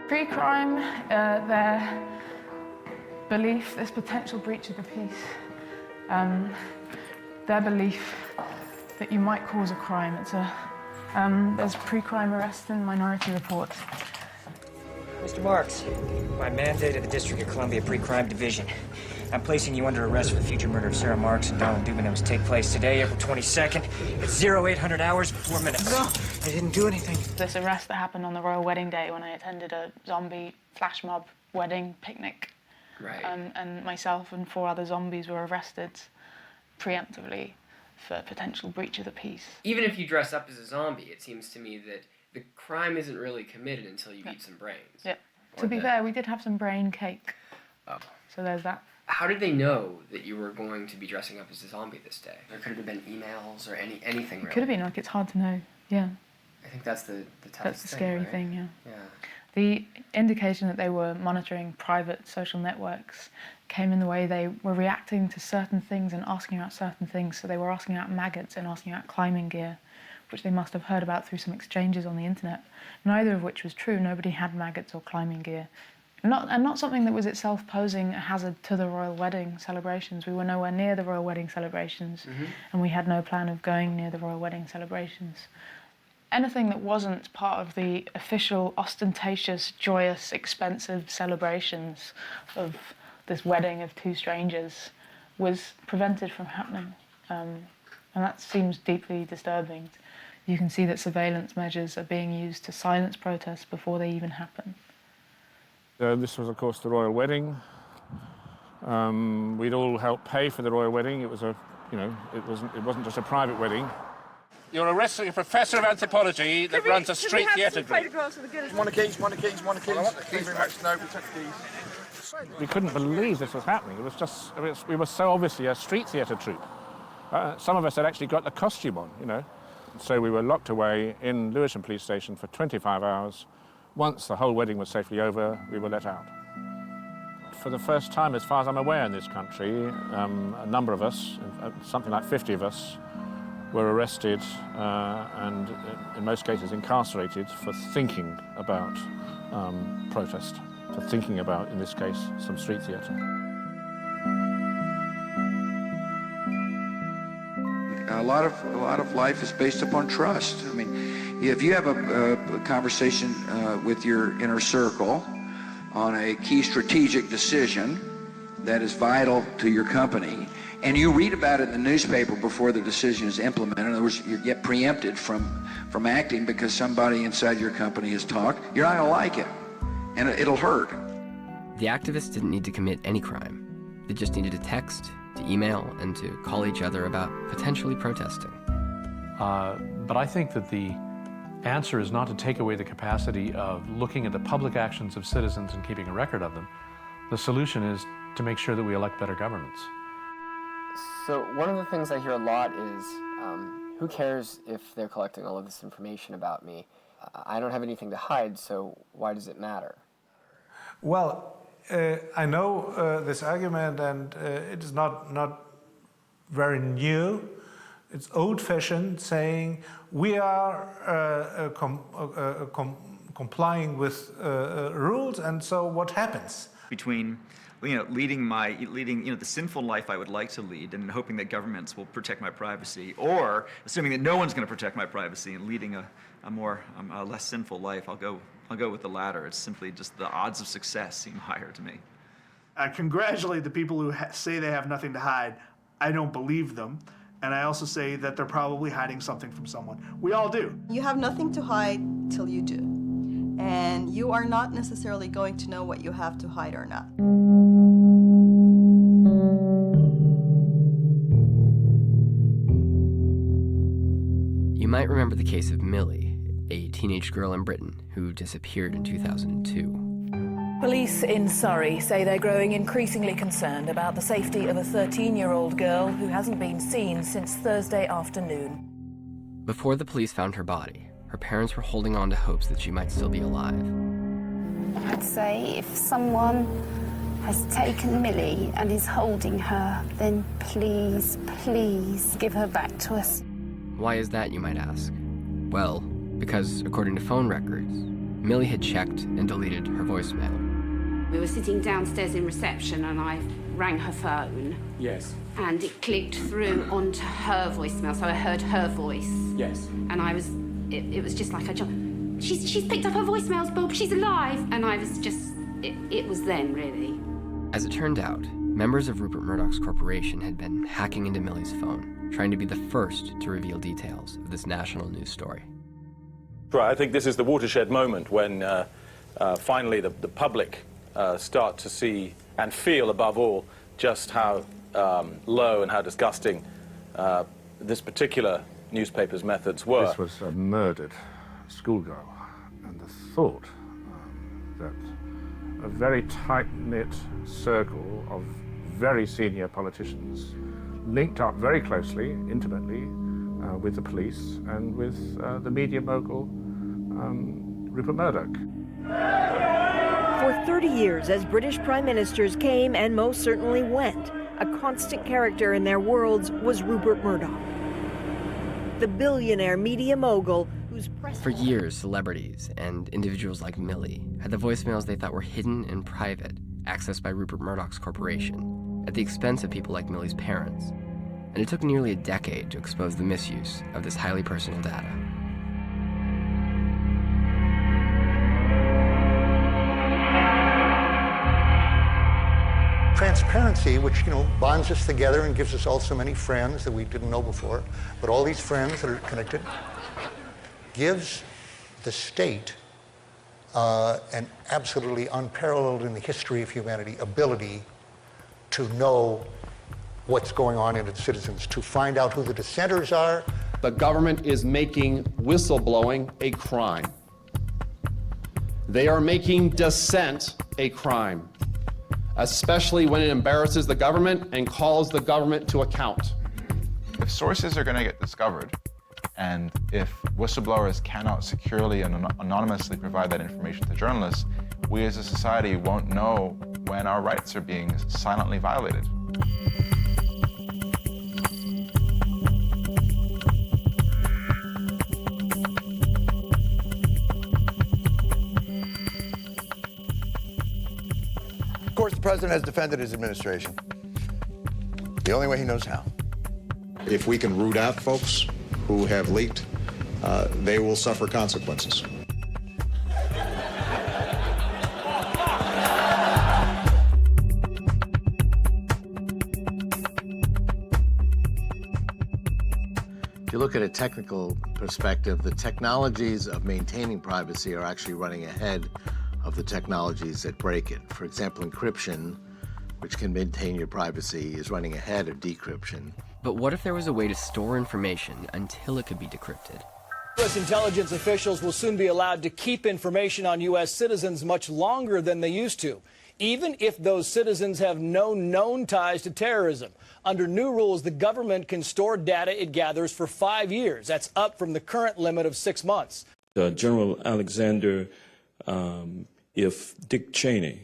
Pre-crime, their belief, this potential breach of the peace, their belief that you might cause a crime. There's pre-crime arrest and minority report. Mr. Marks, by mandate of the District of Columbia Pre-Crime Division, I'm placing you under arrest for the future murder of Sarah Marks and Donald Dubin that was take place today, April 22nd, at 0800 hours and 4 minutes. No, I didn't do anything. This arrest that happened on the royal wedding day when I attended a zombie flash mob wedding picnic. Right. And myself and 4 other zombies were arrested preemptively for potential breach of the peace. Even if you dress up as a zombie, it seems to me that the crime isn't really committed until you eat some brains. Yeah. To be fair, we did have some brain cake. Oh. So there's that. How did they know that you were going to be dressing up as a zombie this day? There could have been emails or anything really. It could have been, it's hard to know, yeah. I think that's the toughest That's the thing, scary right? thing, yeah. Yeah. The indication that they were monitoring private social networks came in the way they were reacting to certain things and asking about certain things. So they were asking about maggots and asking about climbing gear, which they must have heard about through some exchanges on the internet, neither of which was true. Nobody had maggots or climbing gear. Not something that was itself posing a hazard to the royal wedding celebrations. We were nowhere near the royal wedding celebrations, and we had no plan of going near the royal wedding celebrations. Anything that wasn't part of the official, ostentatious, joyous, expensive celebrations of this wedding of two strangers was prevented from happening. And that seems deeply disturbing. You can see that surveillance measures are being used to silence protests before they even happen. This was, of course, the royal wedding. We'd all helped pay for the royal wedding. It was it wasn't just a private wedding. You're arresting a professor of anthropology that runs a street theatre group. One of the keys. Thank you very much. No, we took the keys. We couldn't believe this was happening. We were so obviously a street theatre troupe. Some of us had actually got the costume on, So we were locked away in Lewisham Police Station for 25 hours. Once the whole wedding was safely over, we were let out. For the first time, as far as I'm aware in this country, a number of us, something like 50 of us, were arrested and in most cases incarcerated for thinking about protest, for thinking about, in this case, some street theatre. A lot of life is based upon trust. I mean, if you have a conversation with your inner circle on a key strategic decision that is vital to your company, and you read about it in the newspaper before the decision is implemented, in other words, you get preempted from acting because somebody inside your company has talked, you're not going to like it, and it'll hurt. The activists didn't need to commit any crime. They just needed to text, to email, and to call each other about potentially protesting. But I think that the answer is not to take away the capacity of looking at the public actions of citizens and keeping a record of them. The solution is to make sure that we elect better governments. So one of the things I hear a lot is, who cares if they're collecting all of this information about me? I don't have anything to hide, so why does it matter? Well, I know this argument, and it is not very new. It's old-fashioned, saying we are complying with rules, and so what happens? Between leading the sinful life I would like to lead and hoping that governments will protect my privacy, or assuming that no one's going to protect my privacy and leading a less sinful life, I'll go with the latter. It's simply just the odds of success seem higher to me. I congratulate the people who say they have nothing to hide. I don't believe them. And I also say that they're probably hiding something from someone. We all do. You have nothing to hide till you do. And you are not necessarily going to know what you have to hide or not. You might remember the case of Millie, a teenage girl in Britain who disappeared in 2002. Police in Surrey say they're growing increasingly concerned about the safety of a 13-year-old girl who hasn't been seen since Thursday afternoon. Before the police found her body, her parents were holding on to hopes that she might still be alive. I'd say if someone has taken Millie and is holding her, then please, please give her back to us. Why is that, you might ask? Well, because according to phone records, Millie had checked and deleted her voicemail. We were sitting downstairs in reception and I rang her phone. Yes. And it clicked through onto her voicemail, so I heard her voice. Yes. And it was just like I jumped. She's picked up her voicemails, Bob, she's alive. And I was just, it was then, really. As it turned out, members of Rupert Murdoch's corporation had been hacking into Millie's phone, trying to be the first to reveal details of this national news story. Right, I think this is the watershed moment when finally the public start to see and feel, above all, just how low and how disgusting this particular newspaper's methods were. This was a murdered schoolgirl, and the thought that a very tight-knit circle of very senior politicians linked up very closely, intimately, with the police and with the media mogul, Rupert Murdoch. For 30 years, as British prime ministers came and most certainly went, a constant character in their worlds was Rupert Murdoch. the billionaire media mogul whose press... For years, celebrities and individuals like Millie had the voicemails they thought were hidden and private accessed by Rupert Murdoch's corporation at the expense of people like Millie's parents. And it took nearly a decade to expose the misuse of this highly personal data. Transparency, which, bonds us together and gives us all so many friends that we didn't know before, but all these friends that are connected, gives the state an absolutely unparalleled in the history of humanity ability to know what's going on in its citizens, to find out who the dissenters are. The government is making whistleblowing a crime. They are making dissent a crime, especially when it embarrasses the government and calls the government to account. If sources are going to get discovered, and if whistleblowers cannot securely and anonymously provide that information to journalists, we as a society won't know when our rights are being silently violated. Of course, the president has defended his administration the only way he knows how. If we can root out folks who have leaked, they will suffer consequences. If you look at a technical perspective, the technologies of maintaining privacy are actually running ahead of the technologies that break it. For example, encryption, which can maintain your privacy, is running ahead of decryption. But what if there was a way to store information until it could be decrypted? U.S. intelligence officials will soon be allowed to keep information on U.S. citizens much longer than they used to, even if those citizens have no known ties to terrorism. Under new rules, the government can store data it gathers for 5 years. That's up from the current limit of 6 months. General Alexander, if Dick Cheney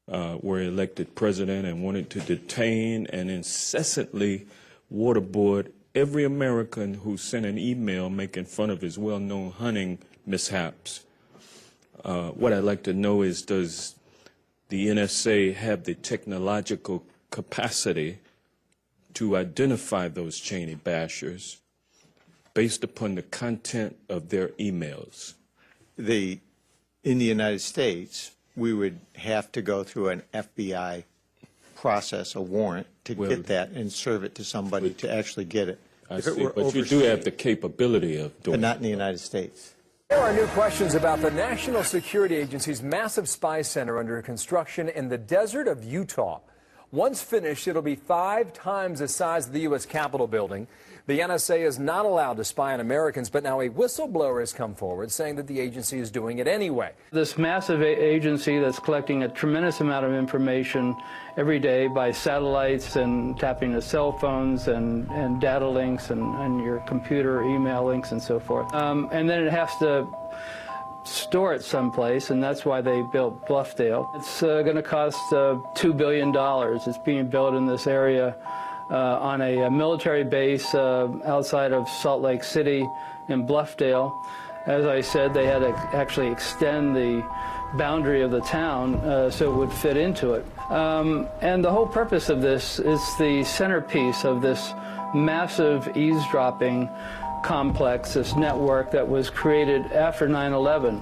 were elected president and wanted to detain and incessantly waterboard every American who sent an email making fun of his well-known hunting mishaps. What I'd like to know is, does the NSA have the technological capacity to identify those Cheney bashers based upon the content of their emails? In the United States, we would have to go through an FBI process, a warrant, to get that and serve it to somebody to actually get it. I see, but you do have the capability of doing it. But not in the United States. There are new questions about the National Security Agency's massive spy center under construction in the desert of Utah. Once finished, it'll be 5 times the size of the U.S. Capitol building. The NSA is not allowed to spy on Americans, but now a whistleblower has come forward saying that the agency is doing it anyway. This massive agency that's collecting a tremendous amount of information every day by satellites and tapping the cell phones and data links and your computer email links and so forth. And then it has to store it someplace, and that's why they built Bluffdale. It's going to cost $2 billion. It's being built in this area on a military base outside of Salt Lake City in Bluffdale. As I said, they had to actually extend the boundary of the town so it would fit into it. And the whole purpose of this is the centerpiece of this massive eavesdropping complex, this network that was created after 9/11.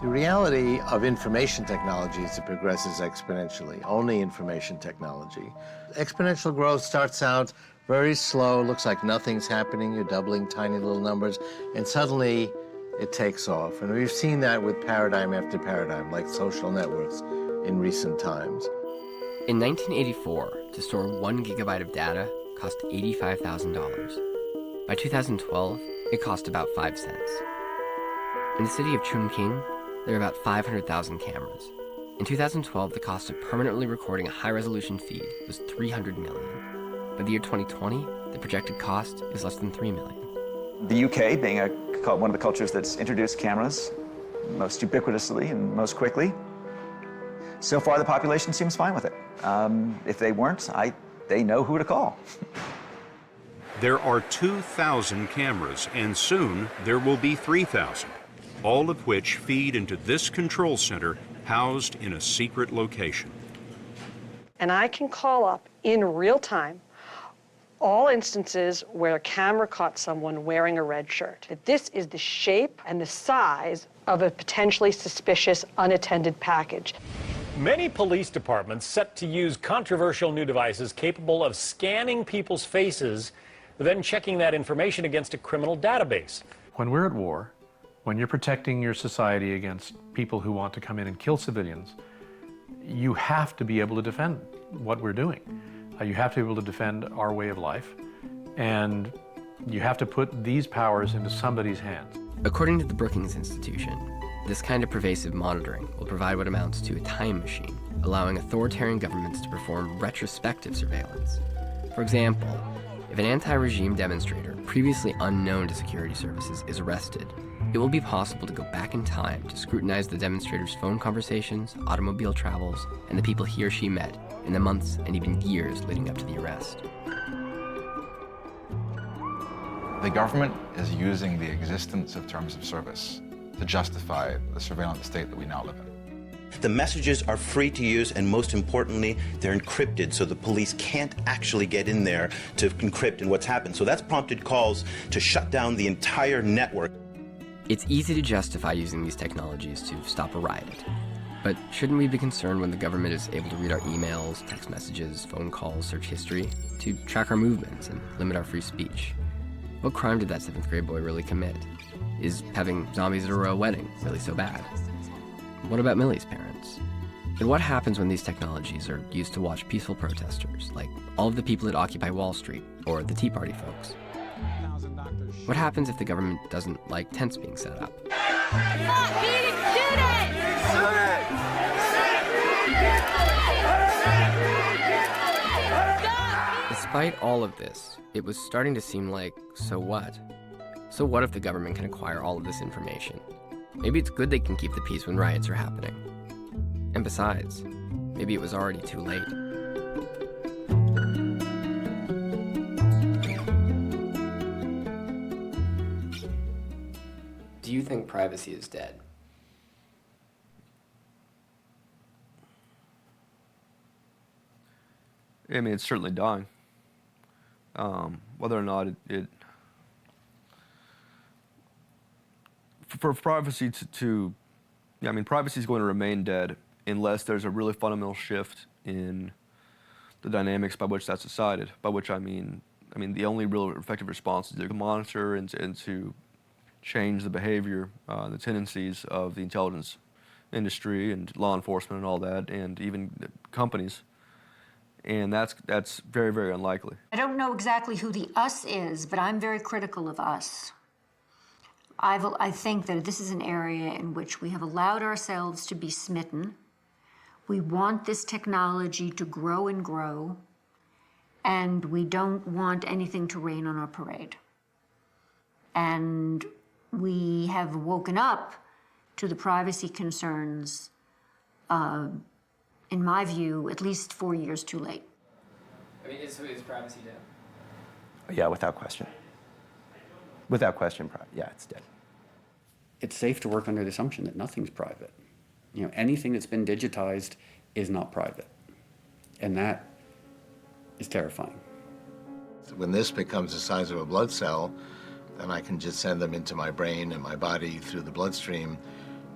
The reality of information technology is it progresses exponentially, only information technology. Exponential growth starts out very slow, looks like nothing's happening, you're doubling tiny little numbers, and suddenly it takes off. And we've seen that with paradigm after paradigm, like social networks in recent times. In 1984, to store 1 gigabyte of data cost $85,000. By 2012, it cost about 5 cents. In the city of Chungking, there are about 500,000 cameras. In 2012, the cost of permanently recording a high-resolution feed was $300 million. By the year 2020, the projected cost is less than $3 million. The UK, being one of the cultures that's introduced cameras most ubiquitously and most quickly, so far the population seems fine with it. If they weren't, they know who to call. There are 2,000 cameras, and soon there will be 3,000, all of which feed into this control center housed in a secret location. And I can call up in real time all instances where a camera caught someone wearing a red shirt. This is the shape and the size of a potentially suspicious unattended package. Many police departments set to use controversial new devices capable of scanning people's faces, then checking that information against a criminal database. When we're at war, when you're protecting your society against people who want to come in and kill civilians, you have to be able to defend what we're doing. You have to be able to defend our way of life, and you have to put these powers into somebody's hands. According to the Brookings Institution, this kind of pervasive monitoring will provide what amounts to a time machine, allowing authoritarian governments to perform retrospective surveillance. For example, if an anti-regime demonstrator previously unknown to security services is arrested, it will be possible to go back in time to scrutinize the demonstrator's phone conversations, automobile travels, and the people he or she met in the months and even years leading up to the arrest. The government is using the existence of terms of service to justify the surveillance state that we now live in. The messages are free to use, and most importantly, they're encrypted, so the police can't actually get in there to encrypt what's happened. So that's prompted calls to shut down the entire network. It's easy to justify using these technologies to stop a riot. But shouldn't we be concerned when the government is able to read our emails, text messages, phone calls, search history, to track our movements and limit our free speech? What crime did that 7th grade boy really commit? Is having zombies at a royal wedding really so bad? What about Millie's parents? And what happens when these technologies are used to watch peaceful protesters, like all of the people at Occupy Wall Street or the Tea Party folks? What happens if the government doesn't like tents being set up? Despite all of this, it was starting to seem like, so what? So what if the government can acquire all of this information? Maybe it's good they can keep the peace when riots are happening. And besides, maybe it was already too late. Do you think privacy is dead? I mean, it's certainly dying. Whether or not for privacy privacy is going to remain dead unless there's a really fundamental shift in the dynamics by which that's decided. By which I mean the only real effective response is to monitor and to change the behavior, the tendencies of the intelligence industry and law enforcement and all that, and even companies. And that's very, very unlikely. I don't know exactly who the us is, but I'm very critical of us. I think that this is an area in which we have allowed ourselves to be smitten. We want this technology to grow and grow, and we don't want anything to rain on our parade. And we have woken up to the privacy concerns, in my view, at least 4 years too late. I mean, is privacy dead? Yeah, without question. Without question, yeah, it's dead. It's safe to work under the assumption that nothing's private. You know, anything that's been digitized is not private. And that is terrifying. When this becomes the size of a blood cell, then I can just send them into my brain and my body through the bloodstream.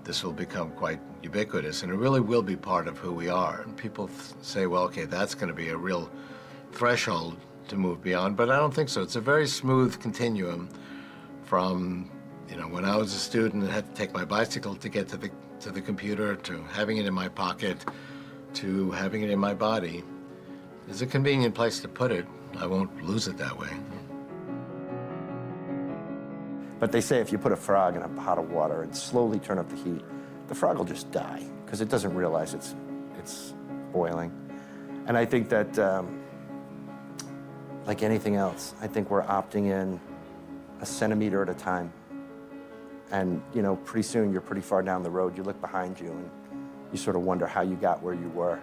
This will become quite ubiquitous, and it really will be part of who we are. And people say, well, okay, that's going to be a real threshold to move beyond, but I don't think so. It's a very smooth continuum from, when I was a student and had to take my bicycle to get to the computer, to having it in my pocket, to having it in my body. There's a convenient place to put it. I won't lose it that way. But they say if you put a frog in a pot of water and slowly turn up the heat, the frog will just die because it doesn't realize it's boiling. And I think that, like anything else, I think we're opting in a centimeter at a time. And, pretty soon you're pretty far down the road. You look behind you and you sort of wonder how you got where you were.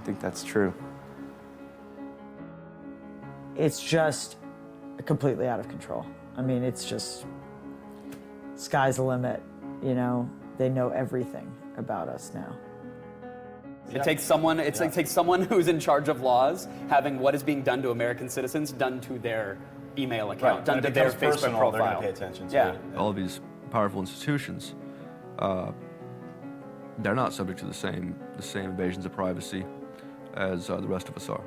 I think that's true. it's just completely out of control. I mean, it's just, sky's the limit, you know? They know everything about us now. It takes someone, it takes someone who's in charge of laws having what is being done to American citizens done to their email account, done to their Facebook profile. They're going to pay attention to it. All of these powerful institutions, they're not subject to the same invasions of privacy as the rest of us are.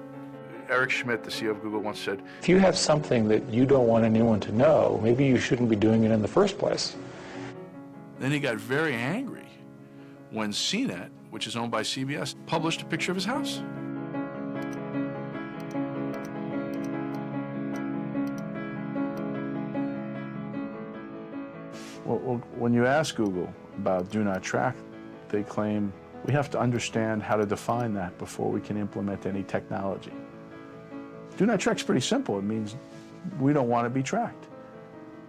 Eric Schmidt, the CEO of Google, once said, if you have something that you don't want anyone to know, maybe you shouldn't be doing it in the first place. Then he got very angry when CNET, which is owned by CBS, published a picture of his house. Well, when you ask Google about do not track, they claim we have to understand how to define that before we can implement any technology. Do not track is pretty simple. It means we don't want to be tracked.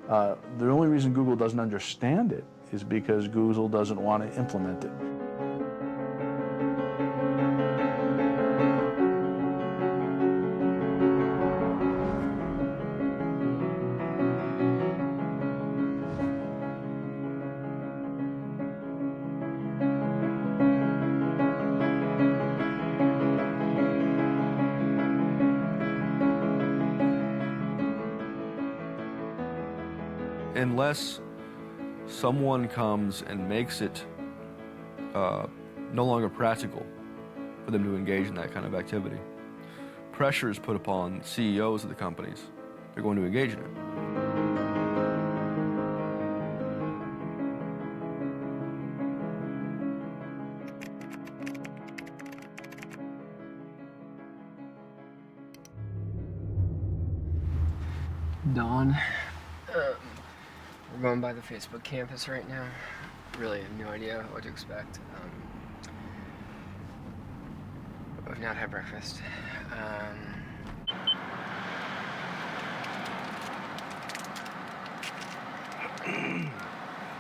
The only reason Google doesn't understand it is because Google doesn't want to implement it. Unless someone comes and makes it no longer practical for them to engage in that kind of activity, pressure is put upon CEOs of the companies. They're going to engage in it. Dawn. We're going by the Facebook campus right now. Really have no idea what to expect. We've not had breakfast.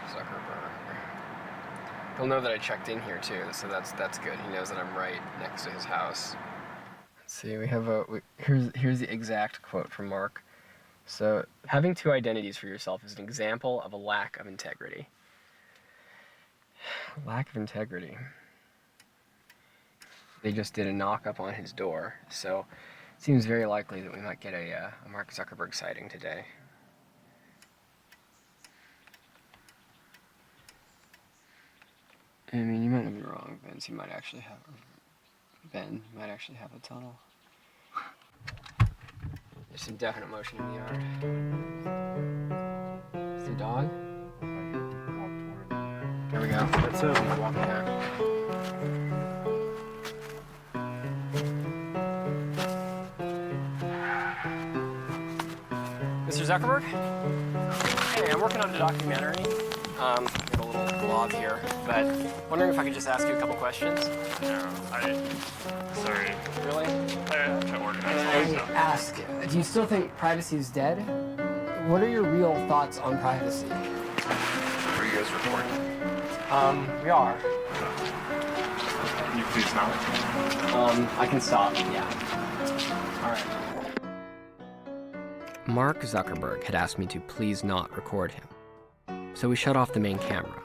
Zuckerberg. He'll know that I checked in here too, so that's good. He knows that I'm right next to his house. Let's see. We have here's the exact quote from Mark. So, having two identities for yourself is an example of a lack of integrity. Lack of integrity. They just did a knock-up on his door, so it seems very likely that we might get a Mark Zuckerberg sighting today. I mean, you might not be wrong, Vince. Ben might actually have a tunnel. There's some definite motion in the yard. Is the dog? Here we go. That's it. He's walking down. Mr. Zuckerberg? Hey, I'm working on a documentary. Got a little blog here, but wondering if I could just ask you a couple questions. No, sorry. Really? I have to organize all I this stuff. ask, do you still think privacy is dead? What are your real thoughts on privacy? Are you guys recording? We are. Can you please not? I can stop, yeah. All right. Mark Zuckerberg had asked me to please not record him, so we shut off the main camera.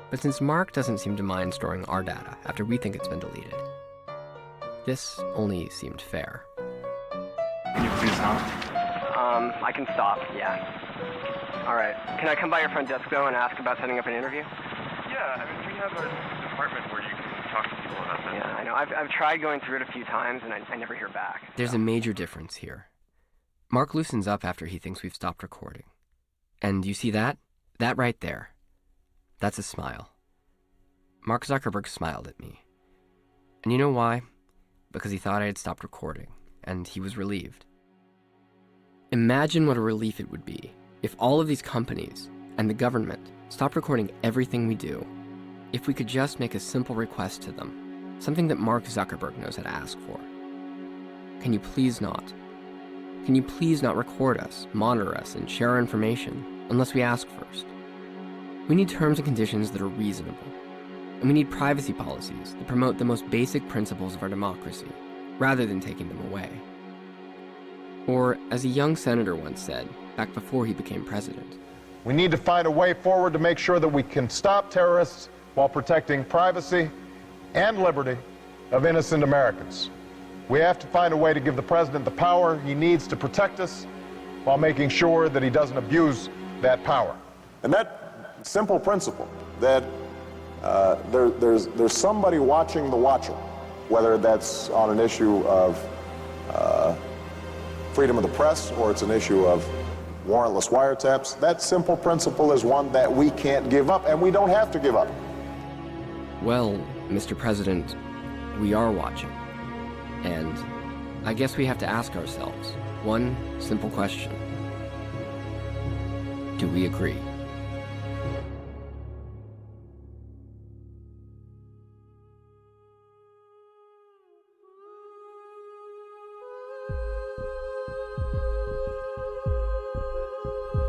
But since Mark doesn't seem to mind storing our data after we think it's been deleted, this only seemed fair. Can you please not? I can stop, yeah. All right. Can I come by your front desk, though, and ask about setting up an interview? Yeah, I mean, we have a department where you can talk to people about that. Yeah, I know. I've tried going through it a few times, and I never hear back. There's a major difference here. Mark loosens up after he thinks we've stopped recording. And you see that? That right there. That's a smile. Mark Zuckerberg smiled at me. And you know why? Because he thought I had stopped recording, and he was relieved. Imagine what a relief it would be if all of these companies and the government stopped recording everything we do, if we could just make a simple request to them, something that Mark Zuckerberg knows how to ask for. Can you please not? Can you please not record us, monitor us, and share our information unless we ask first? We need terms and conditions that are reasonable. And we need privacy policies that promote the most basic principles of our democracy, rather than taking them away. Or, as a young senator once said, back before he became president, we need to find a way forward to make sure that we can stop terrorists while protecting privacy and liberty of innocent Americans. We have to find a way to give the president the power he needs to protect us while making sure that he doesn't abuse that power. And that simple principle that there's somebody watching the watcher, whether that's on an issue of freedom of the press or it's an issue of warrantless wiretaps, that simple principle is one that we can't give up, and we don't have to give up. well, Mr. President, we are watching. And I guess we have to ask ourselves one simple question. Do we agree?